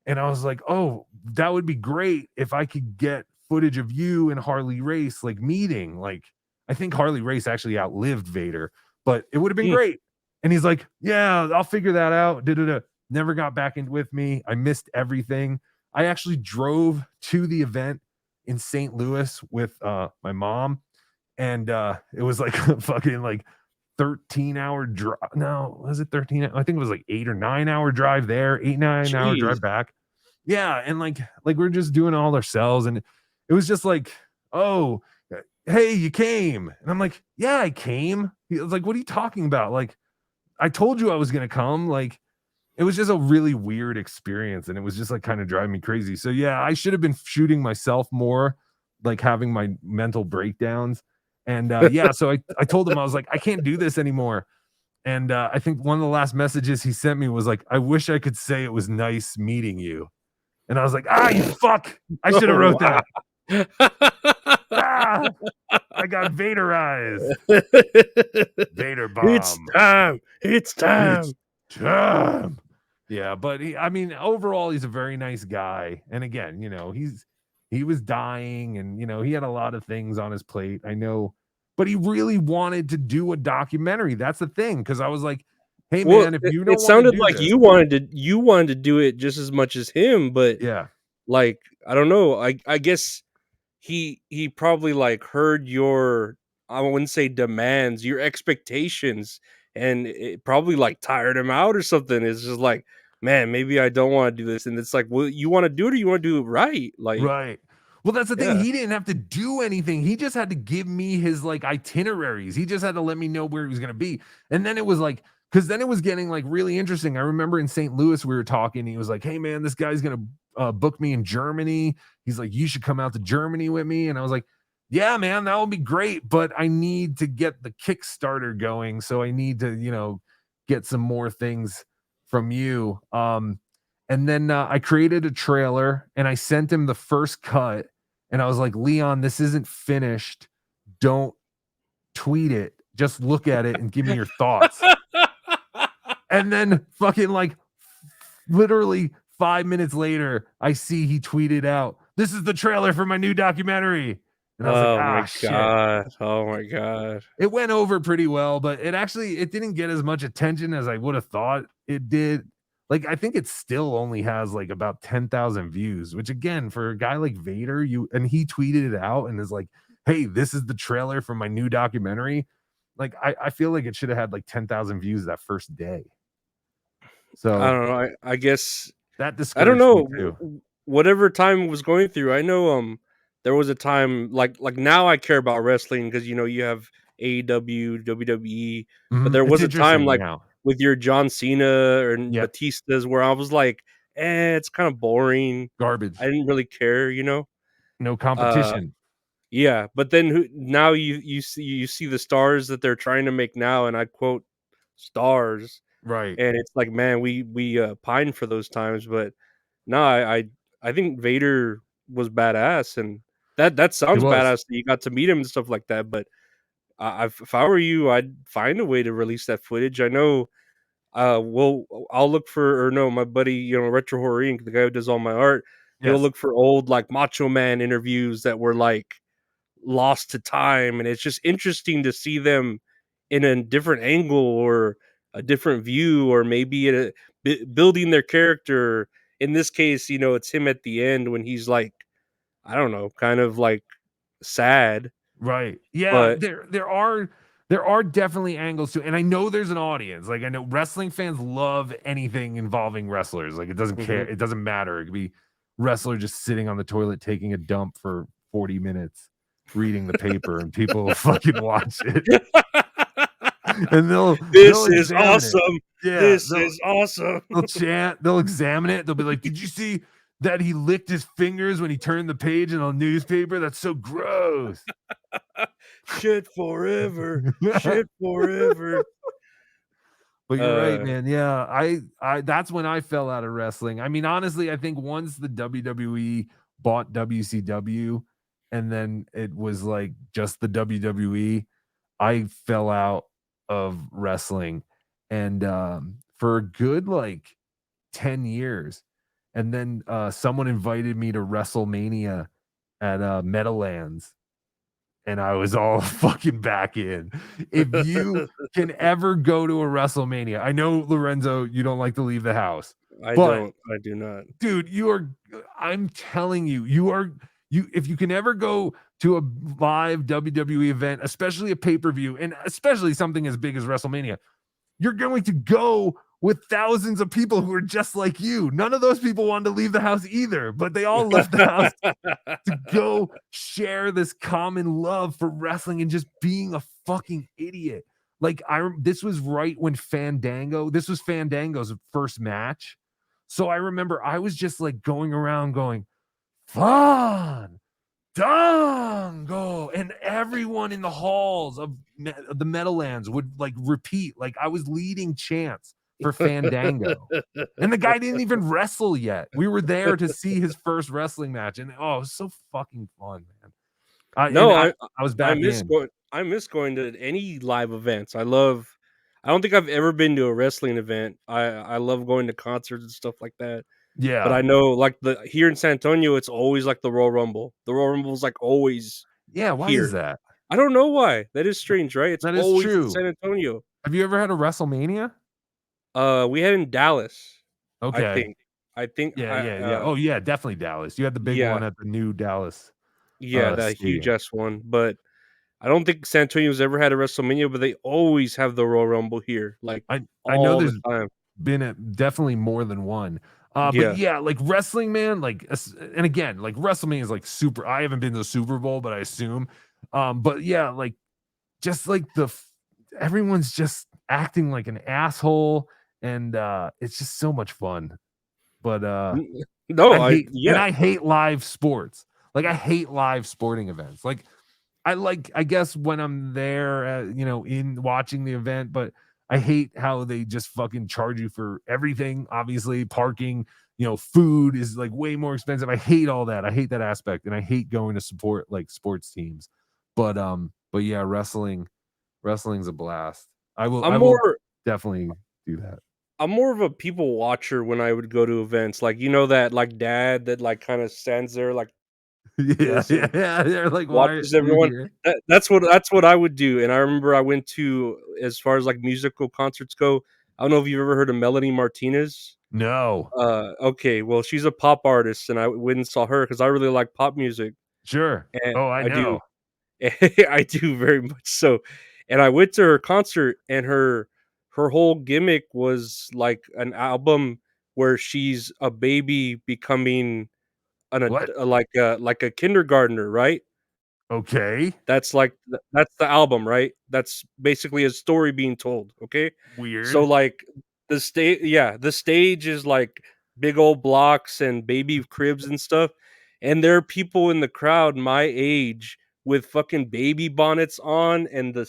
And I was like, oh, that would be great if I could get footage of you and Harley Race like meeting. Like, I think Harley Race actually outlived Vader, but it would have been Mm. great. And he's like, yeah, I'll figure that out. Da-da-da. Never got back in with me. I missed everything. I actually drove to the event in St. Louis with my mom, and it was like a fucking like 13-hour drive. No, was it 13? I think it was like 8 or 9 hour drive there, 8, 9 hour Jeez. drive back. Yeah, and like we're just doing it all ourselves, and it was just like, oh, hey, you came, and I'm like, yeah, I came. He was like, what are you talking about? Like, I told you I was gonna come. Like, it was just a really weird experience, and it was just like kind of driving me crazy. So yeah, I should have been shooting myself more, like having my mental breakdowns. And yeah, so I told him, I was like, I can't do this anymore. And I think one of the last messages he sent me was like, I wish I could say it was nice meeting you. And I was like, you fuck. I should have Oh, wrote wow. that. Ah, I got Vaderized. Vader It's bomb. time. It's It's time. time. Yeah, but I mean, overall, he's a very nice guy. And again, he was dying, and he had a lot of things on his plate. I know, but he really wanted to do a documentary. That's the thing. Cause I was like, hey Well, man, if it you it don't want to sounded do like this, you wanted to do it just as much as him, but, yeah, like, I don't know, I guess he probably, like, heard your, I wouldn't say demands, your expectations, and it probably, like, tired him out or something. It's just like, "Man, maybe I don't wanna do this," and it's like, "Well, you wanna do it or you wanna do it right?" Like, right. Well, that's the thing. yeah. He didn't have to do anything. He just had to give me his like itineraries. He just had to let me know where he was going to be. And then it was like, because then it was getting like really interesting. I remember in St. Louis, we were talking. He was like, hey, man, this guy's going to book me in Germany. He's like, you should come out to Germany with me. And I was like, yeah, man, that would be great. But I need to get the Kickstarter going. So I need to, get some more things from you. And then I created a trailer and I sent him the first cut. And I was like, Leon, this isn't finished. Don't tweet it. Just look at it and give me your thoughts. And then fucking like literally 5 minutes later, I see he tweeted out, this is the trailer for my new documentary. And I was like, Oh my shit. god. Oh my god. It went over pretty well, but it didn't get as much attention as I would have thought it did. Like, I think it still only has, like, about 10,000 views, which again, for a guy like Vader, he tweeted it out and is like, "Hey, this is the trailer for my new documentary." Like, I feel like it should have had, like, 10,000 views that first day. I So, don't know. I guess that I don't discouraged know. me too. Whatever time it was going through, I know. There was a time like now I care about wrestling because you have AEW, WWE, but Mhm, there it's was a time interesting like now. with your John Cena and Yep, Batista's where I was like, it's kind of boring. I garbage. didn't really care. No Uh, competition. yeah, but then now you see the stars that they're trying to make now, and I quote stars, Right. and it's like, man, we pine for those times, but no, I think Vader was badass, and that He sounds was. badass that you got to meet him and stuff like that. But if I were you, I'd find a way to release that footage. I know. Well, I'll look for, or no, my buddy, Retro Horror Inc., the guy who does all my art, he'll Yes. look for old like Macho Man interviews that were like lost to time, and it's just interesting to see them in a different angle or a different view, or maybe building their character. In this case, it's him at the end when he's like, I don't know, kind of like sad, Right. Yeah, but there are definitely angles to, and I know there's an audience. Like, I know wrestling fans love anything involving wrestlers. Like, mhm. it doesn't matter. It could be wrestler just sitting on the toilet taking a dump for 40 minutes reading the paper and people will fucking watch it and they'll This is examine it. awesome. Yeah, This is awesome. they'll chant, they'll examine it. They'll be like, "Did you see that he licked his fingers when he turned the page in a newspaper? That's so gross." Shit forever. Shit forever. But you're right, Uh, man. Yeah, I that's when I fell out of wrestling. I mean, honestly, I think once the WWE bought WCW and then it was like just the WWE, I fell out of wrestling and for a good like 10 years. And then someone invited me to WrestleMania at Meadowlands and I was all fucking back in. If you can ever go to a WrestleMania, I know Lorenzo, you don't like to leave the house, I but don't. I do not. dude, I'm telling you, if you can ever go to a live WWE event, especially a pay-per-view, and especially something as big as WrestleMania, you're going to go with thousands of people who are just like you. None of those people wanted to leave the house either, but they all left the house to go share this common love for wrestling and just being a fucking idiot. Like this was right when this was Fandango's first match. So I remember I was just like going around going, "Fun, Dango," and everyone in the halls of the Meadowlands would like repeat like I was leading chants for Fandango. And the guy didn't even wrestle yet. We were there to see his first wrestling match, and oh, it was so fucking fun, man. I and No, I I I was I back miss in. going I miss going to any live events. I don't think I've ever been to a wrestling event. I love going to concerts and stuff like that. But Yeah. I know like the here in San Antonio, it's always like the Royal Rumble. The Royal Rumble is like always Yeah, why is here. that? I don't know why. That is strange, right? It's That is always in true. San Antonio. Have you ever had a WrestleMania? We had in Dallas, I Okay. think. I think Yeah, yeah, yeah. Oh, yeah, definitely Dallas. You had the big one yeah, at the new Dallas, yeah, that huge stadium. ass one. But I don't think San Antonio's ever had a WrestleMania, but they always have the Royal Rumble here, like I know all the there's time. been definitely more than one. But Yeah. yeah, like wrestling, man, like, and again, like WrestleMania is like super. I haven't been to the Super Bowl, but I assume. But yeah, like just like everyone's just acting like an asshole, and it's just so much fun. But No, yeah. I hate live sports. Like I hate live sporting events. Like I guess when I'm there, in watching the event, but I hate how they just fucking charge you for everything. Obviously, parking, food is like way more expensive. I hate all that. I hate that aspect, and I hate going to support like sports teams. But yeah, wrestling's a blast. I'm I will more definitely do that. I'm more of a people watcher when I would go to events. Like, that like dad that like kind of stands there like Yeah, this yeah, and yeah. They're like, why are watches you everyone. here? That's what I would do. And I remember I went to, as far as like musical concerts go, I don't know if you've ever heard of Melanie Martinez. No. Okay, well, she's a pop artist, and I went and saw her because I really like pop music, Sure. and Oh, I I do. know. I do very much so, and I went to her concert, and her whole gimmick was like an album where she's a baby becoming What? like a kindergartner, right? Okay. That's the album, right? That's basically a story being told, okay? So, Weird. like, the stage is, like, big old blocks and baby cribs and stuff, and there are people in the crowd my age with fucking baby bonnets on and the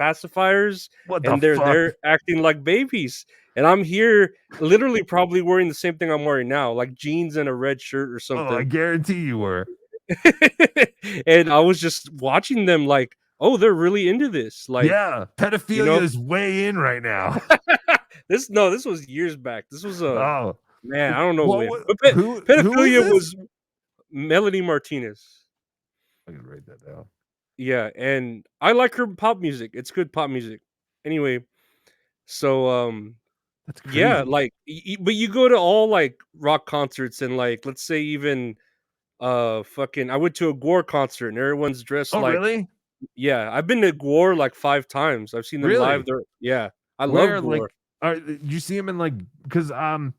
pacifiers, What the and fuck? they're acting like babies, and I'm here literally probably wearing the same thing I'm wearing now, like jeans and a red shirt or Oh, I something. guarantee you were. And I was just watching them like, "Oh, they're really into this." Like, Yeah, you pedophilia know? is way in right now. This was years back. This was a Oh, man, I don't know what when. wa But who was pedophilia this? was Melanie Martinez. I can write that down. Yeah, and I like her pop music. It's good pop music. Anyway, so, That's yeah, crazy. like, but you go to all, like, rock concerts and, like, let's say even, fucking I went to a Gore concert and everyone's dressed Oh, like. really? Yeah, I've been to Gore like 5 times. I've seen them live Really? there. Yeah, I love Where, Gore. like, did you see him in, like, because I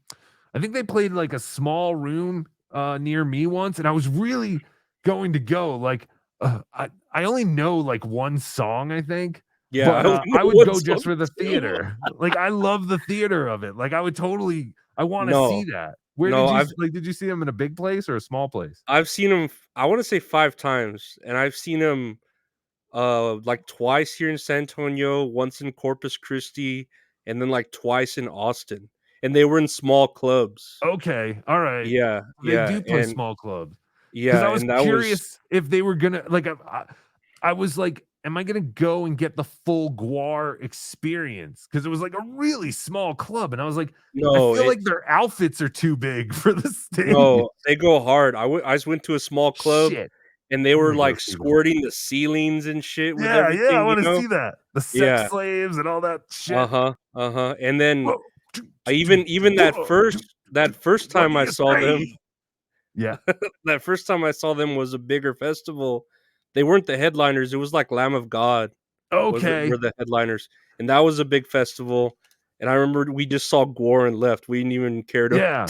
think they played, like, a small room, near me once, and I was really going to go, like, I only know, like, 1 song, I think, Yeah, I but, only know I would one go just song for the too. theater. Like, I love the theater of it. Like, I wanna see No, that. Where no, did you like, did you see him in a big place or a small place? I've seen him. I wanna say 5 times, and I've seen him, like, twice here in San Antonio, once in Corpus Christi, and then, like, twice in Austin, and they were in small clubs. Okay, alright. Yeah, They yeah, do play and small clubs. Because yeah, I was and that was. curious if they were gonna like, I was like, "Am I gonna go and get the full GWAR experience?" Because it was, like, a really small club, and I was like, "I No, feel it like their outfits are too big for the stage." no, they go hard. I just went to a small club, Shit. and they I'm were, gonna go like, see them. squirting the ceilings and shit with Yeah, yeah, I everything, you wanna know? see that. The sex Yeah. slaves and all that shit. Uh-huh, uh-huh, and then Whoa. I even that first What time do I you saw them say? Yeah. that first time I saw them was a bigger festival. They weren't the headliners, it was like Lamb of God were Okay. the headliners, and that was a big festival, and I remember we just saw Gore and left. We didn't even care to Yeah.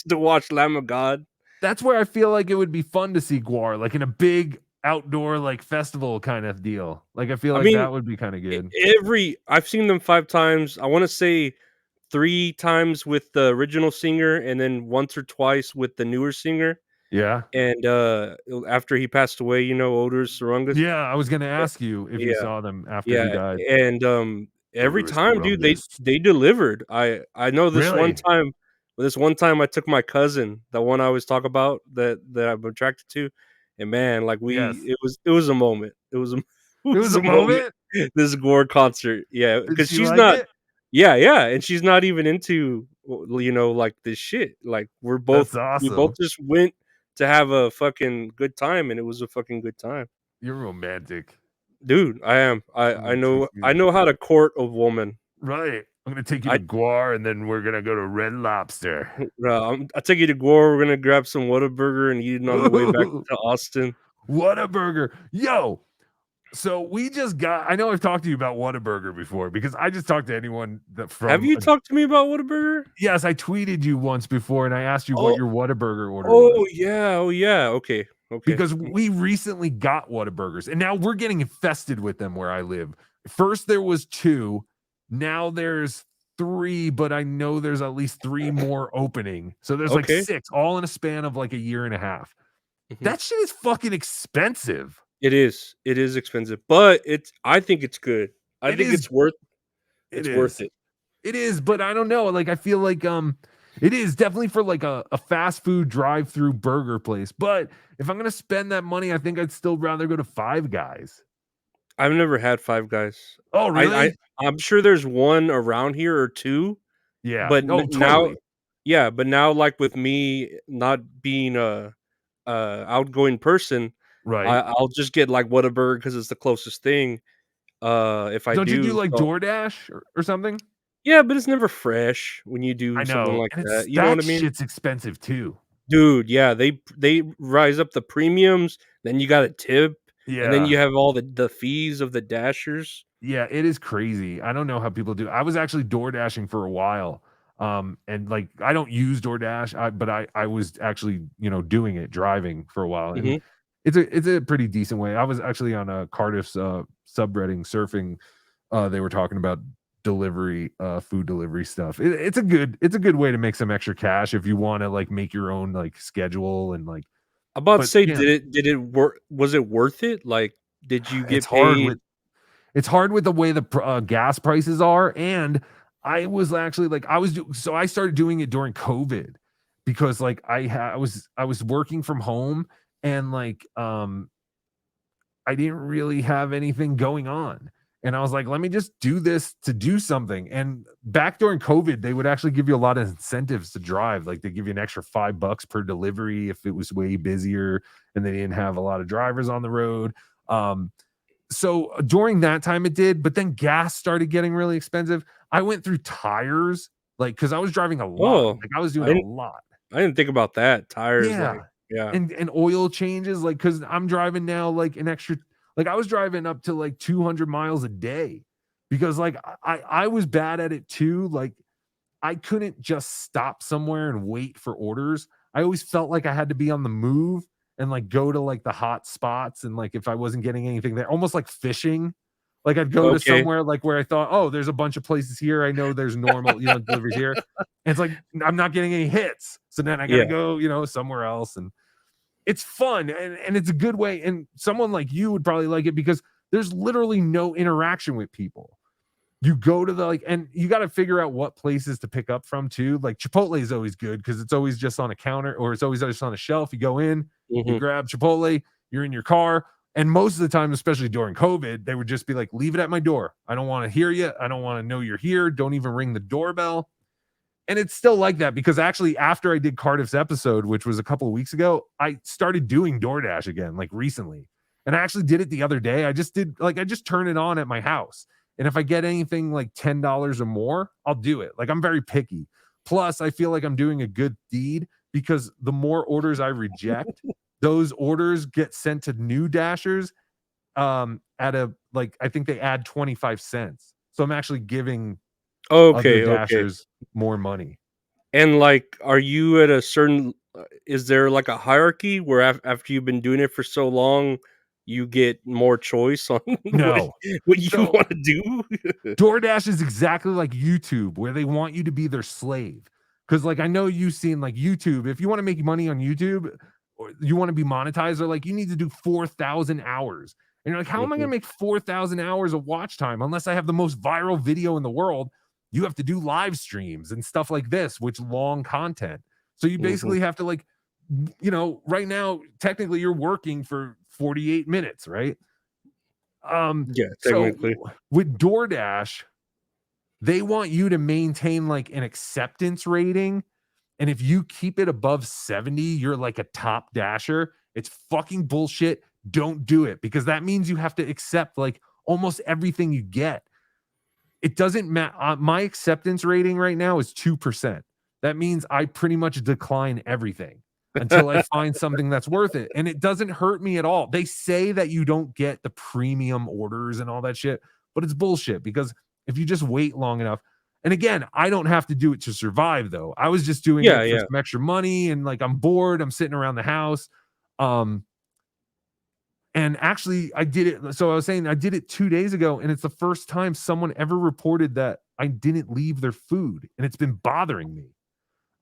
to watch Lamb of God. That's where I feel like it would be fun to see GWAR, like, in a big outdoor, like, festival kind of deal. Like, I feel I like mean, that would be kinda good. I've seen them 5 times. I wanna say 3 times with the original singer and then once or twice with the newer singer, Yeah? and, after he passed away, Odor Sarungus. Yeah, I was gonna Eh ask you if you yeah, saw them after he yeah, died. and, every Odorous time, dude, Horrendous. they delivered. I know Really? this one time I took my cousin, the one I always talk about that I'm attracted to, and man, like, Yes. it was a moment. It It was was a a moment, moment? this Gore concert, yeah, Did because she she's like not. it? Yeah, yeah, and she's not even into, like, this shit, like, That's we both awesome. just went to have a fucking good time, and it was a fucking good time. You're romantic. Dude, I am. I'm gonna take I you know how to court a woman. right. I'm gonna take you to I GWAR, and then we're gonna go to Red Lobster. I'll take you to Gore, we're gonna grab some Whataburger and eat it on the way back Ooh, to Austin. Whataburger. Yo, so we just got I know I've talked to you about Whataburger before because I just talked to anyone that Have from you a talked to me about Whataburger? yes, I tweeted you once before, and I asked you what Oh, your Whataburger order was. oh, yeah, okay, okay. Because we recently got Whataburgers, and now we're getting infested with them where I live. First, there was 2, now there's 3, but I know there's at least 3 more opening. So there's, like, Okay. 6, all in a span of, like, a year and a half. Mhm. That shit is fucking expensive. It is expensive, but I think it's good. I It think is it it's worth is. it. It is, but I don't know, like, I feel like, it is definitely for, like, a fast food drive-through burger place, but if I'm gonna spend that money, I think I'd still rather go to Five Guys. I've never had Five Guys. Oh, I really? I'm sure there's one around here or 2, Yeah. but Oh, now totally. yeah, but now, like, with me not being a outgoing person, Right. I'll just get, like, Whataburger because it's the closest thing, if I Don't you do, do, like, so DoorDash or something? Yeah, but it's never fresh when you do I something know, like and that, it's you know what that I mean? shit's expensive too. Dude, yeah, they rise up the premiums, then you gotta tip, and then Yeah. you have all the fees of the dashers. Yeah, it is crazy. I don't know how people do. I was actually door dashing for a while. And like I don't use DoorDash, but I was actually, doing it, driving for a while. And Mhm. it's a pretty decent way. I was actually on a Cardiff's subredding surfing. They were talking about delivery, food delivery stuff. It's a good way to make some extra cash if you want to like make your own like schedule and like I'm about to but say, yeah, did it work? Was it worth it? Like, did you it's get hard paid? with It's hard with the way the gas prices are, and I was actually like, so I started doing it during COVID because like I was working from home and like I didn't really have anything going on. And I was like, let me just do this to do something. And back during COVID, they would actually give you a lot of incentives to drive. Like they give you an extra $5 per delivery if it was way busier and they didn't have a lot of drivers on the road. So during that time it did, but then gas started getting really expensive. I went through tires, like, because I was driving a lot. Oh, Like I was I doing a didn't lot. I didn't think about that. Tires, like, Yeah. yeah. And oil changes, like, because I'm driving now like an extra like I was driving up to like 200 miles a day because like I was bad at it too. Like I couldn't just stop somewhere and wait for orders. I always felt like I had to be on the move and like go to like the hot spots and like if I wasn't getting anything there, almost like fishing. Like I'd go to Okay, somewhere like where I thought, oh, there's a bunch of places here. I know there's normal, deliveries here. And it's like I'm not getting any hits. So then I gotta yeah. go, somewhere else. And it's fun and it's a good way. And someone like you would probably like it because there's literally no interaction with people. You go to the like, and you got to figure out what places to pick up from too. Like Chipotle is always good because it's always just on a counter or it's always just on a shelf. You go in, you Mhm. grab Chipotle, you're in your car. And most of the time, especially during COVID, they would just be like, leave it at my door. I don't want to hear you. I don't want to know you're here. Don't even ring the doorbell. And it's still like that because actually, after I did Cardiff's episode, which was a couple of weeks ago, I started doing DoorDash again, like recently. And I actually did it the other day. I just turn it on at my house. And if I get anything like $10 or more, I'll do it. Like I'm very picky. Plus, I feel like I'm doing a good deed because the more orders I reject, those orders get sent to new dashers at a like I think they add 25 cents. So I'm actually giving other Okay, okay. dashers more money. And, like, are you at a certain is there, like, a hierarchy where after you've been doing it for so long, you get more choice on what No. what you So wanna do? DoorDash is exactly like YouTube, where they want you to be their slave. Because, like, I know you've seen like YouTube. If you want to make money on YouTube or you want to be monetized, they're like, you need to do 4,000 hours. And you're like, how am I going Mhm, to make 4,000 hours of watch time unless I have the most viral video in the world? You have to do live streams and stuff like this, which long content. So you mhm. basically have to, like, right now, technically you're working for 48 minutes, right? Yeah, So technically. with DoorDash, they want you to maintain like an acceptance rating. And if you keep it above 70, you're like a top dasher. It's fucking bullshit. Don't do it because that means you have to accept like almost everything you get. It doesn't matter. My acceptance rating right now is 2%. That means I pretty much decline everything until I find something that's worth it. And it doesn't hurt me at all. They say that you don't get the premium orders and all that shit, but it's bullshit because if you just wait long enough, and again, I don't have to do it to survive though. I was just doing Yeah, it for yeah. some extra money and like I'm bored, I'm sitting around the house. Um, and actually, I did it. So I was saying I did it 2 days ago, and it's the first time someone ever reported that I didn't leave their food, and it's been bothering me.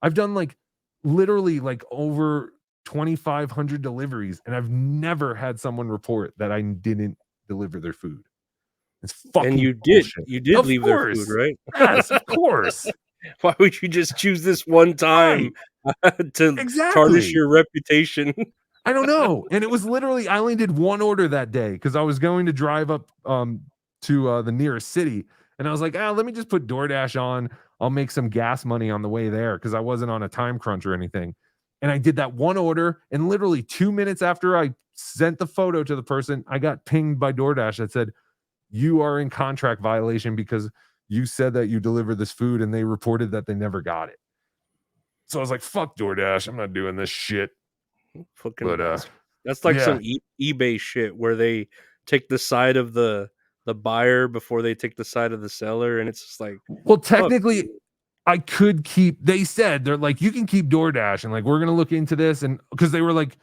I've done like literally like over 2,500 deliveries, and I've never had someone report that I didn't deliver their food. It's And fucking bullshit. you did Of leave their food, course. right? Yes, of course. Why would you just choose this one time Right. to tarnish Exactly. your reputation? I don't know. And it was literally I only did one order that day because I was going to drive up to the nearest city. And I was like, let me just put DoorDash on. I'll make some gas money on the way there because I wasn't on a time crunch or anything. And I did that one order, and literally 2 minutes after I sent the photo to the person, I got pinged by DoorDash that said, you are in contract violation because you said that you delivered this food and they reported that they never got it. So I was like, fuck DoorDash. I'm not doing this shit. Fucking But that's like yeah. some eBay shit where they take the side of the buyer before they take the side of the seller, and it's just like, Well, fuck technically, you. I could keep, they said they're like, you can keep DoorDash and like we're gonna look into this. And because they were like,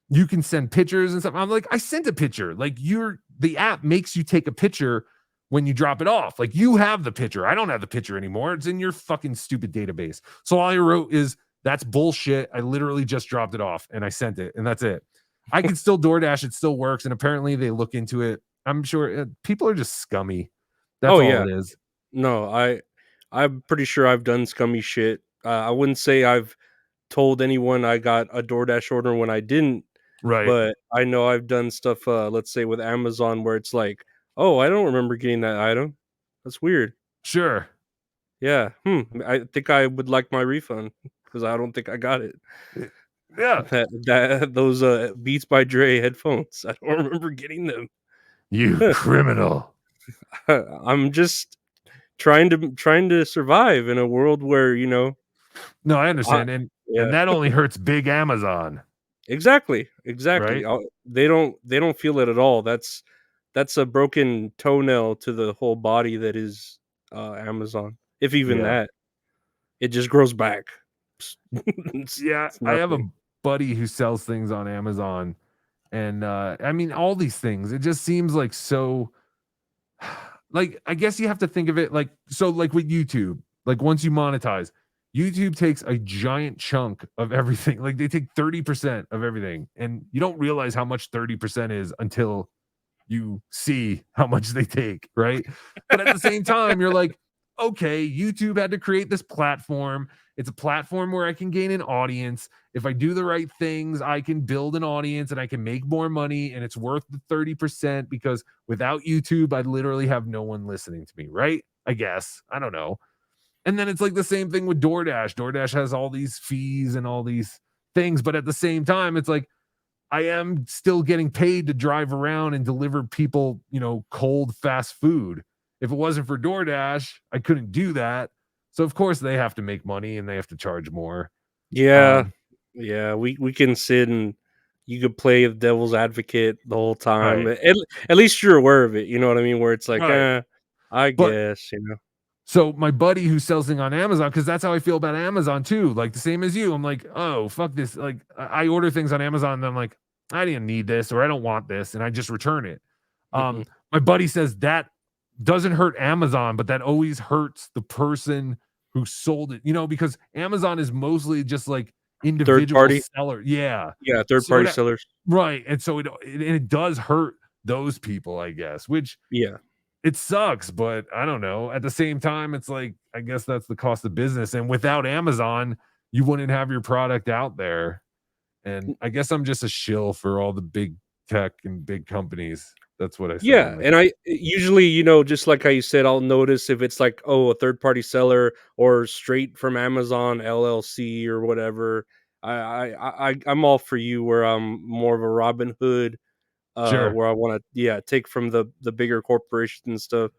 you can send pictures and stuff. I'm like, I sent a picture. Like, the app makes you take a picture when you drop it off. Like, you have the picture. I don't have the picture anymore. It's in your fucking stupid database. So all I wrote is, that's bullshit. I literally just dropped it off and I sent it, and that's it. I can still DoorDash. It still works. And apparently they look into it. I'm sure people are just scummy. That's Oh all yeah. it is. No, I'm pretty sure I've done scummy shit. I wouldn't say I've told anyone I got a DoorDash order when I didn't, Right. but I know I've done stuff, let's say with Amazon where it's like, "Oh, I don't remember getting that item. That's weird. Sure. Yeah, I think I would like my refund because I don't think I got it." Yeah. That those, Beats by Dre headphones, I don't remember getting them. You criminal. I'm just trying to survive in a world where, No, I I understand. And yeah. that only hurts big Amazon, Exactly, exactly. right? They don't feel it at all. That's a broken toenail to the whole body that is, Amazon, if even Yeah. that. It just grows back. It's Yeah. it's I have a nothing. buddy who sells things on Amazon. And I mean, all these things, it just seems like so, like, I guess you have to think of it like, so like with YouTube, like once you monetize, YouTube takes a giant chunk of everything. Like they take 30% of everything. And you don't realize how much 30% is until you see how much they take, right? But at the same time, you're like, okay, YouTube had to create this platform. It's a platform where I can gain an audience. If I do the right things, I can build an audience and I can make more money, and it's worth the 30% because without YouTube, I'd literally have no one listening to me, right? I guess. I don't know. And then it's like the same thing with DoorDash. DoorDash has all these fees and all these things, but at the same time, it's like I am still getting paid to drive around and deliver people, cold fast food. If it wasn't for DoorDash, I couldn't do that. So of course they have to make money and they have to charge more. Yeah. Um, Yeah, we can sit and you could play the devil's advocate the whole time. right, At least you're aware of it, you know what I mean? Where it's like, right. I But guess, you know? so my buddy who sells things on Amazon, because that's how I feel about Amazon too. Like the same as you. I'm like, oh fuck this. Like I order things on Amazon and I'm like, I didn't need this or I don't want this, and I just return it. Mhm. My buddy says that doesn't hurt Amazon, but that always hurts the person who sold it, because Amazon is mostly just like Third individual party? seller. Yeah. Yeah, third So party sellers. right. And so it does hurt those people, I guess, which Yeah. it sucks, but I don't know. At the same time, it's like, I guess that's the cost of business. And without Amazon, you wouldn't have your product out there. And I guess I'm just a shill for all the big tech and big companies. That's what I say Yeah, on the and I usually, just like how you said, I'll notice if it's like, oh, a third party seller or straight from Amazon LLC or whatever. I'm all for you where I'm more of a Robin Hood, sure. where I want to, yeah, take from the bigger corporations and stuff.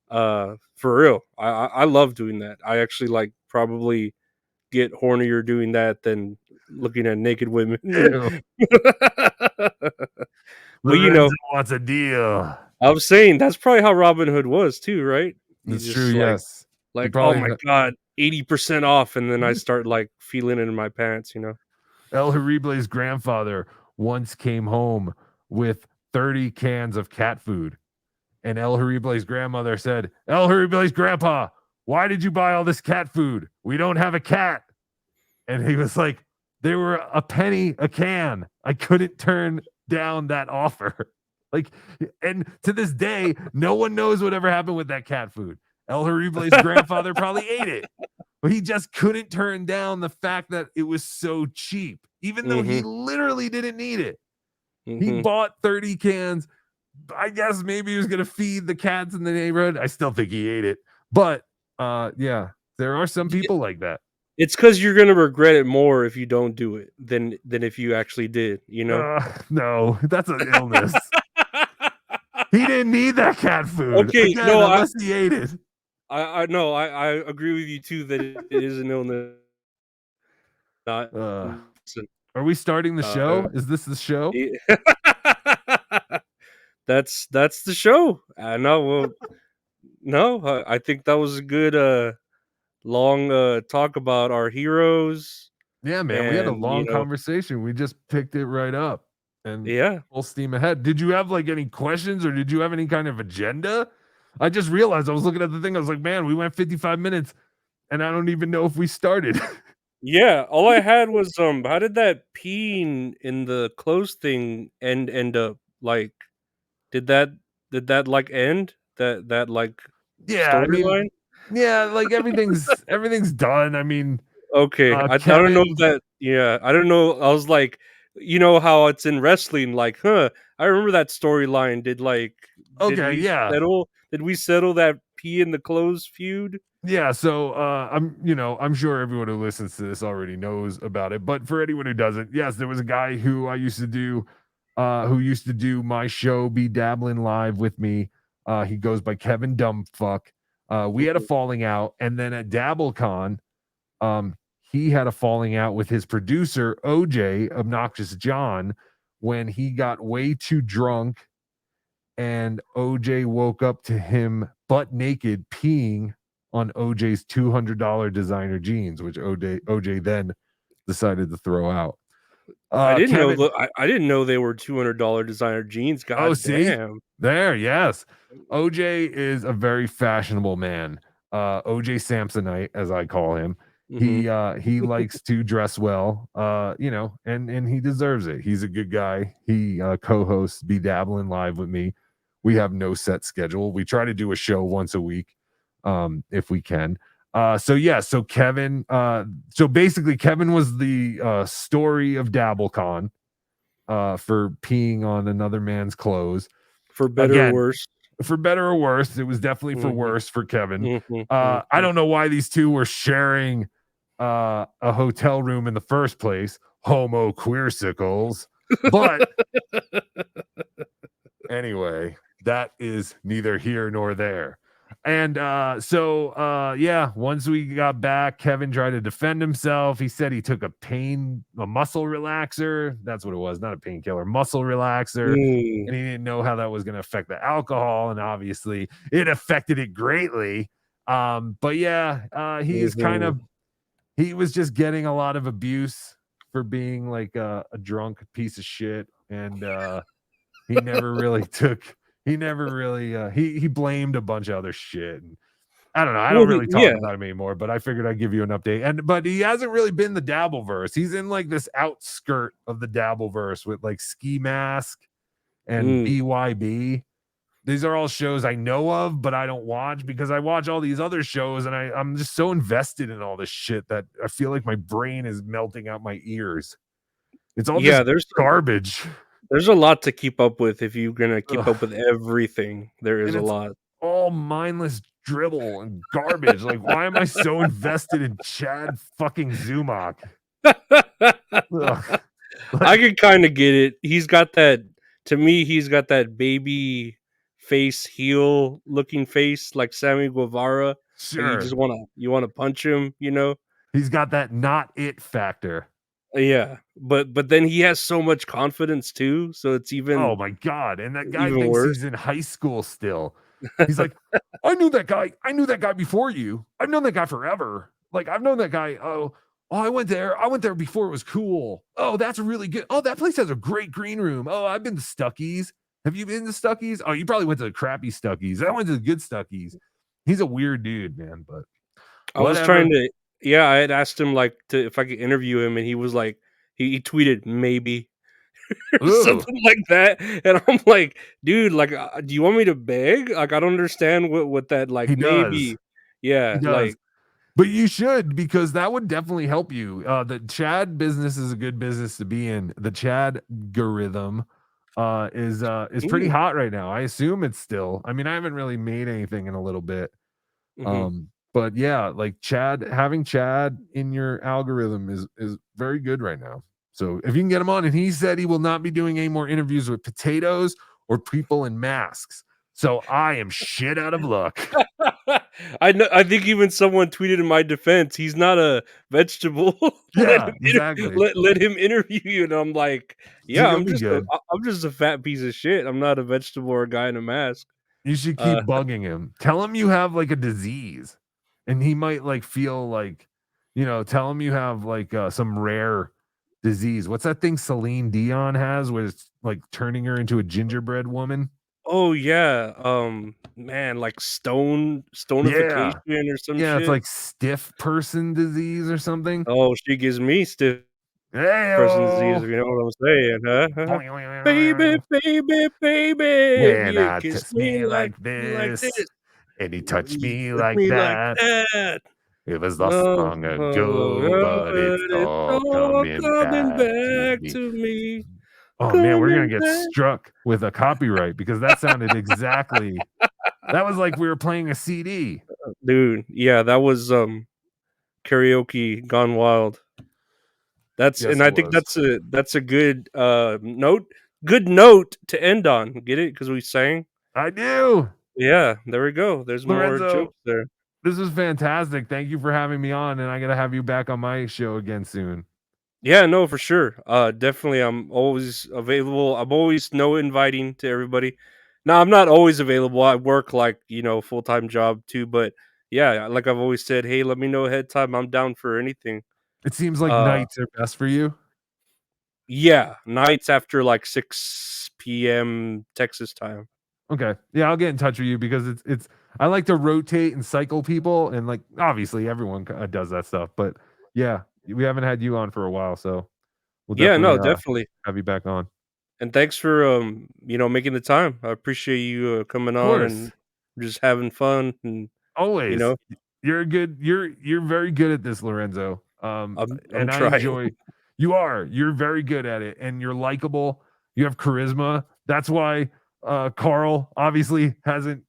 For real, I love doing that. I actually like probably get hornier doing that than looking at naked women. Ew. But Lorenzo wants a deal. I was saying that's probably how Robin Hood was too, right? You That's true. just like Yes. He like, "Oh probably my god, 80% off," and then I start, like, feeling it in my pants, you know? El Horrible's grandfather once came home with 30 cans of cat food. And El Horrible's grandmother said, El Horrible's grandpa, why did you buy all this cat food? We don't have a cat. And he was like, they were a penny a can. I couldn't turn down that offer. Like, and to this day, no one knows whatever happened with that cat food. El Horrible's grandfather probably ate it, but he just couldn't turn down the fact that it was so cheap, even though he Mhm, literally didn't need it. He mhm. bought 30 cans. I guess maybe he was going to feed the cats in the neighborhood. I still think he ate it. But yeah, there are some Yeah, people like that. it's because 'cause you're gonna regret it more if you don't do it than if you actually did, you know? No, that's an illness. He didn't need that cat food. Okay, Again, no, unless he ate it. I know, I agree with you too that it is an illness, not Uh, listen, are we starting the uh, show? Is this the show? e that's the show. No, well, no, I think that was a good, long, talk about our heroes Yeah, man, we had a and, long conversation. We just picked it right up and yeah. full steam ahead. Did you have like any questions or did you have any kind of agenda? I just realized I was looking at the thing. I was like, man, we went 55 minutes and I don't even know if we started. Yeah, all I had was, how did that peeing in the clothes thing end up? Like, did that like, end? Like, Yeah, I mean, storyline? yeah, like everything's done. I mean, Okay, I don't know if Kevin. that yeah, I don't know, I was like, you know how it's in wrestling, like, "Huh, I remember that storyline." Okay, yeah. Did we settle that pee in the clothes feud? Yeah, so I'm sure everyone who listens to this already knows about it, but for anyone who doesn't, yes, there was a guy who I used to do who used to do my show Be Dabbling Live with me. He goes by Kevin Dumbfuck. We had a Mhm. falling out, and then at DabbleCon, um he had a falling out with his producer OJ, Obnoxious John, when he got way too drunk and OJ woke up to him butt naked peeing on OJ's $200 designer jeans, which OJ then decided to throw out. Kevin, I didn't know they were $200 designer jeans, oh, god see damn. there, yes, OJ is a very fashionable man. OJ Samsonite, as I call him. Mhm. He likes to dress well, and he deserves it. He's a good guy. He co-hosts Be Dabbling Live with me. We have no set schedule. We try to do a show once a week, if we can. So yeah, so Kevin, so basically Kevin was the story of DabbleCon for peeing on another man's clothes. For better or Again, worse. for better or worse, it was definitely for Mhm, worse for Kevin. mhm, I mhm. don't know why these two were sharing a hotel room in the first place, homo queersicles. But anyway, that is neither here nor there. And yeah, once we got back, Kevin tried to defend himself. He said he took a muscle relaxer. That's what it was, not a painkiller, muscle relaxer. Mm, And he didn't know how that was going to affect the alcohol. And obviously, it affected it greatly. But yeah, mhm. he was just getting a lot of abuse for being like a drunk piece of shit. And he never really took he never really he blamed a bunch of other shit. And I don't know. I Well, don't really talk yeah. about him anymore, but I figured I'd give you an update. But he hasn't really been the Dabbleverse. He's in like this outskirt of the Dabbleverse with like Ski Mask and Mm. BYB. These are all shows I know of, but I don't watch because I watch all these other shows and I'm just so invested in all this shit that I feel like my brain is melting out my ears. It's all just Yeah, garbage. there's a lot to keep up with if you're gonna keep up Ugh. with everything. There is And a it's lot. all mindless dribble and garbage. Like, why am I so invested in Chad fucking Zumach? Ugh. I Like, could kinda get it. He's got that baby face, heel looking face like Sammy Guevara, like sure, you wanna punch him, you know? he's got that not it factor. Yeah, but then he has so much confidence too, so it's Oh my god! And that guy even thinks worse. he's in high school still. He's like, I knew that guy. I knew that guy before you. I've known that guy forever. Like, I've known that guy. Oh, I went there. I went there before it was cool. Oh, that's really good. Oh, that place has a great green room. Oh, I've been to Stuckey's. Have you been to Stuckey's? Oh, you probably went to the crappy Stuckey's. I went to the good Stuckey's. He's a weird dude, man, but I was trying whatever. to yeah, I had asked him, like, to if I could interview him, and he was like he tweeted, "Maybe," or Ooh, something like that, and I'm like, "Dude, like, do you want me to beg? Like, I don't understand what that, like, he does. maybe." He Yeah, does. like But you should because that would definitely help you. The Chad business is a good business to be in. The Chad algorithm is pretty mm, hot right now. I assume it's still. I mean, I haven't really made anything in a little bit. mhm. But yeah, like having Chad in your algorithm is very good right now. So if you can get him on, and he said he will not be doing any more interviews with potatoes or people in masks. So I am shit out of luck. I know. I think even someone tweeted in my defense, "He's not a vegetable. Yeah, exactly. Let him interview you." And I'm like, "Yeah, You'll be good. I'm just a fat piece of shit. I'm not a vegetable or a guy in a mask." You should keep Uh, bugging him. Tell him you have, like, a disease, and he might, like, feel like tell him you have, like, some rare disease. What's that thing Celine Dion has where it's, like, turning her into a gingerbread woman? oh yeah, man, like Yeah. stonification or some Yeah, it's shit. like stiff person disease or something. Oh, she gives me stiff person disease, Heyo. if you know what I'm saying, huh? Baby, baby, baby, When you I kiss touch me me like like this, this, and he touched you me touch like me like that. that. It was lost No, long no, ago, no, but it's but it's all all coming coming back to back me. to me, Oh man, we're gonna coming get back. struck with a copyright because that sounded exactly that was like we were playing a CD. Dude, yeah, that was, karaoke gone wild. Yes, I it think was. that's a good, good note to end on. Get it? Because we sang? I do. Yeah, there we go. There's more Lorenzo, jokes there. this was fantastic. Thank you for having me on, and I gotta have you back on my show again soon. Yeah, no, for sure. Definitely, I'm always available. I'm always no inviting to everybody. Now, I'm not always available. I work like full time job too. But yeah, like I've always said, hey, let me know ahead of time. I'm down for anything. It seems like Uh, nights are best for you. yeah, nights after like 6 p.m. Texas time. Okay. Yeah, I'll get in touch with you because it's I like to rotate and cycle people and like obviously everyone does that stuff, but yeah, we haven't had you on for a while, so we'll Yeah, definitely no, definitely. have you back on. And thanks for making the time. I appreciate you coming Of on course. and just having fun and you Always. know You're very good at this, Lorenzo. I'm And I trying. enjoy you're very good at it and you're likable. You have charisma. That's why Carl obviously hasn't,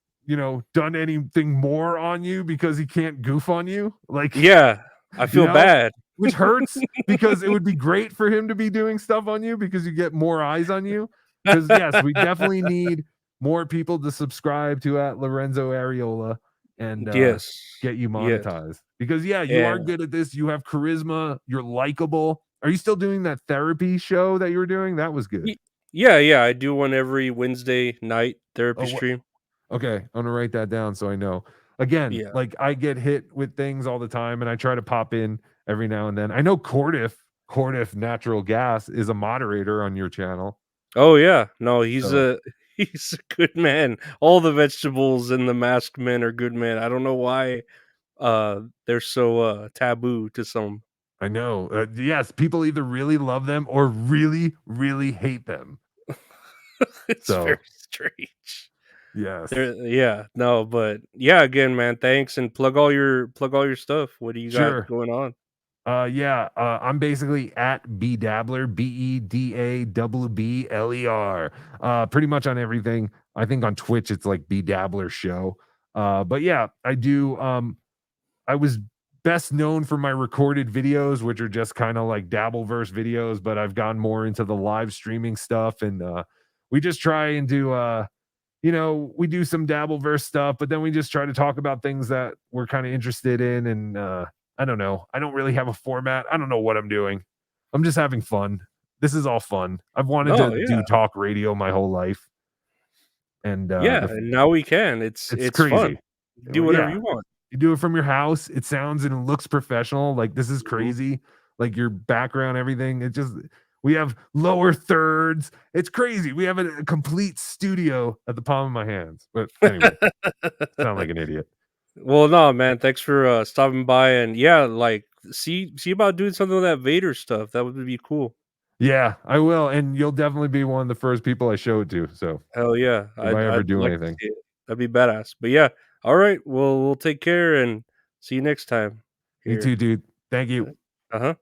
done anything more on you because he can't goof on you. Like, Yeah, I you feel know, bad. which hurts because it would be great for him to be doing stuff on you because you get more eyes on you. Because yes, we definitely need more people to subscribe to at Lorenzo Areola and Yes. get you Yes. monetized. Because yeah, you are And good at this. You have charisma. You're likable. Are you still doing that therapy show that you were doing? That was good. y yeah, yeah, I do one every Wednesday night therapy Oh, what? stream. Okay, I'm gonna write that down so I know. Again, Yeah. like I get hit with things all the time, and I try to pop in every now and then. I know Cordiff Natural Gas is a moderator on your channel. Oh, yeah. No, So he's a good man. All the vegetables and the masked men are good men. I don't know why, they're so, taboo to some. I know. Yes, people either really love them or really, really hate them. It's very So strange. yes, There yeah, no, but yeah, again, man, thanks and plug all your stuff. What do you got sure. going on? Yeah, I'm basically at Bedabbler, Bedabbler. Pretty much on everything. I think on Twitch it's like Bedabbler Show. But yeah, I do. I was best known for my recorded videos, which are just kind of like Dabbleverse videos, but I've gone more into the live streaming stuff, and we just try and do we do some Dabbleverse stuff, but then we just try to talk about things that we're kind of interested in. And I don't know. I don't really have a format. I don't know what I'm doing. I'm just having fun. This is all fun. I've wanted to No, do yeah. talk radio my whole life, and Yeah, and now we can. It's it's it's fun. crazy. Do whatever Yeah, you want. you do it from your house. It sounds and it looks professional. Like this is Mhm. crazy. Like your background, everything. It just we have lower thirds. It's crazy. We have a complete studio at the palm of my hands. But anyway, sound like an idiot. Well, no, man, thanks for, stopping by and yeah, like, see about doing something with that Vader stuff. That would be cool. Yeah, I will, and you'll definitely be one of the first people I show it to. So Hell yeah. if I ever I'd do like to anything, see it. That'd be badass. But yeah, alright, well, we'll take care and see you next time you here. too, dude. Thank you. Uh-huh.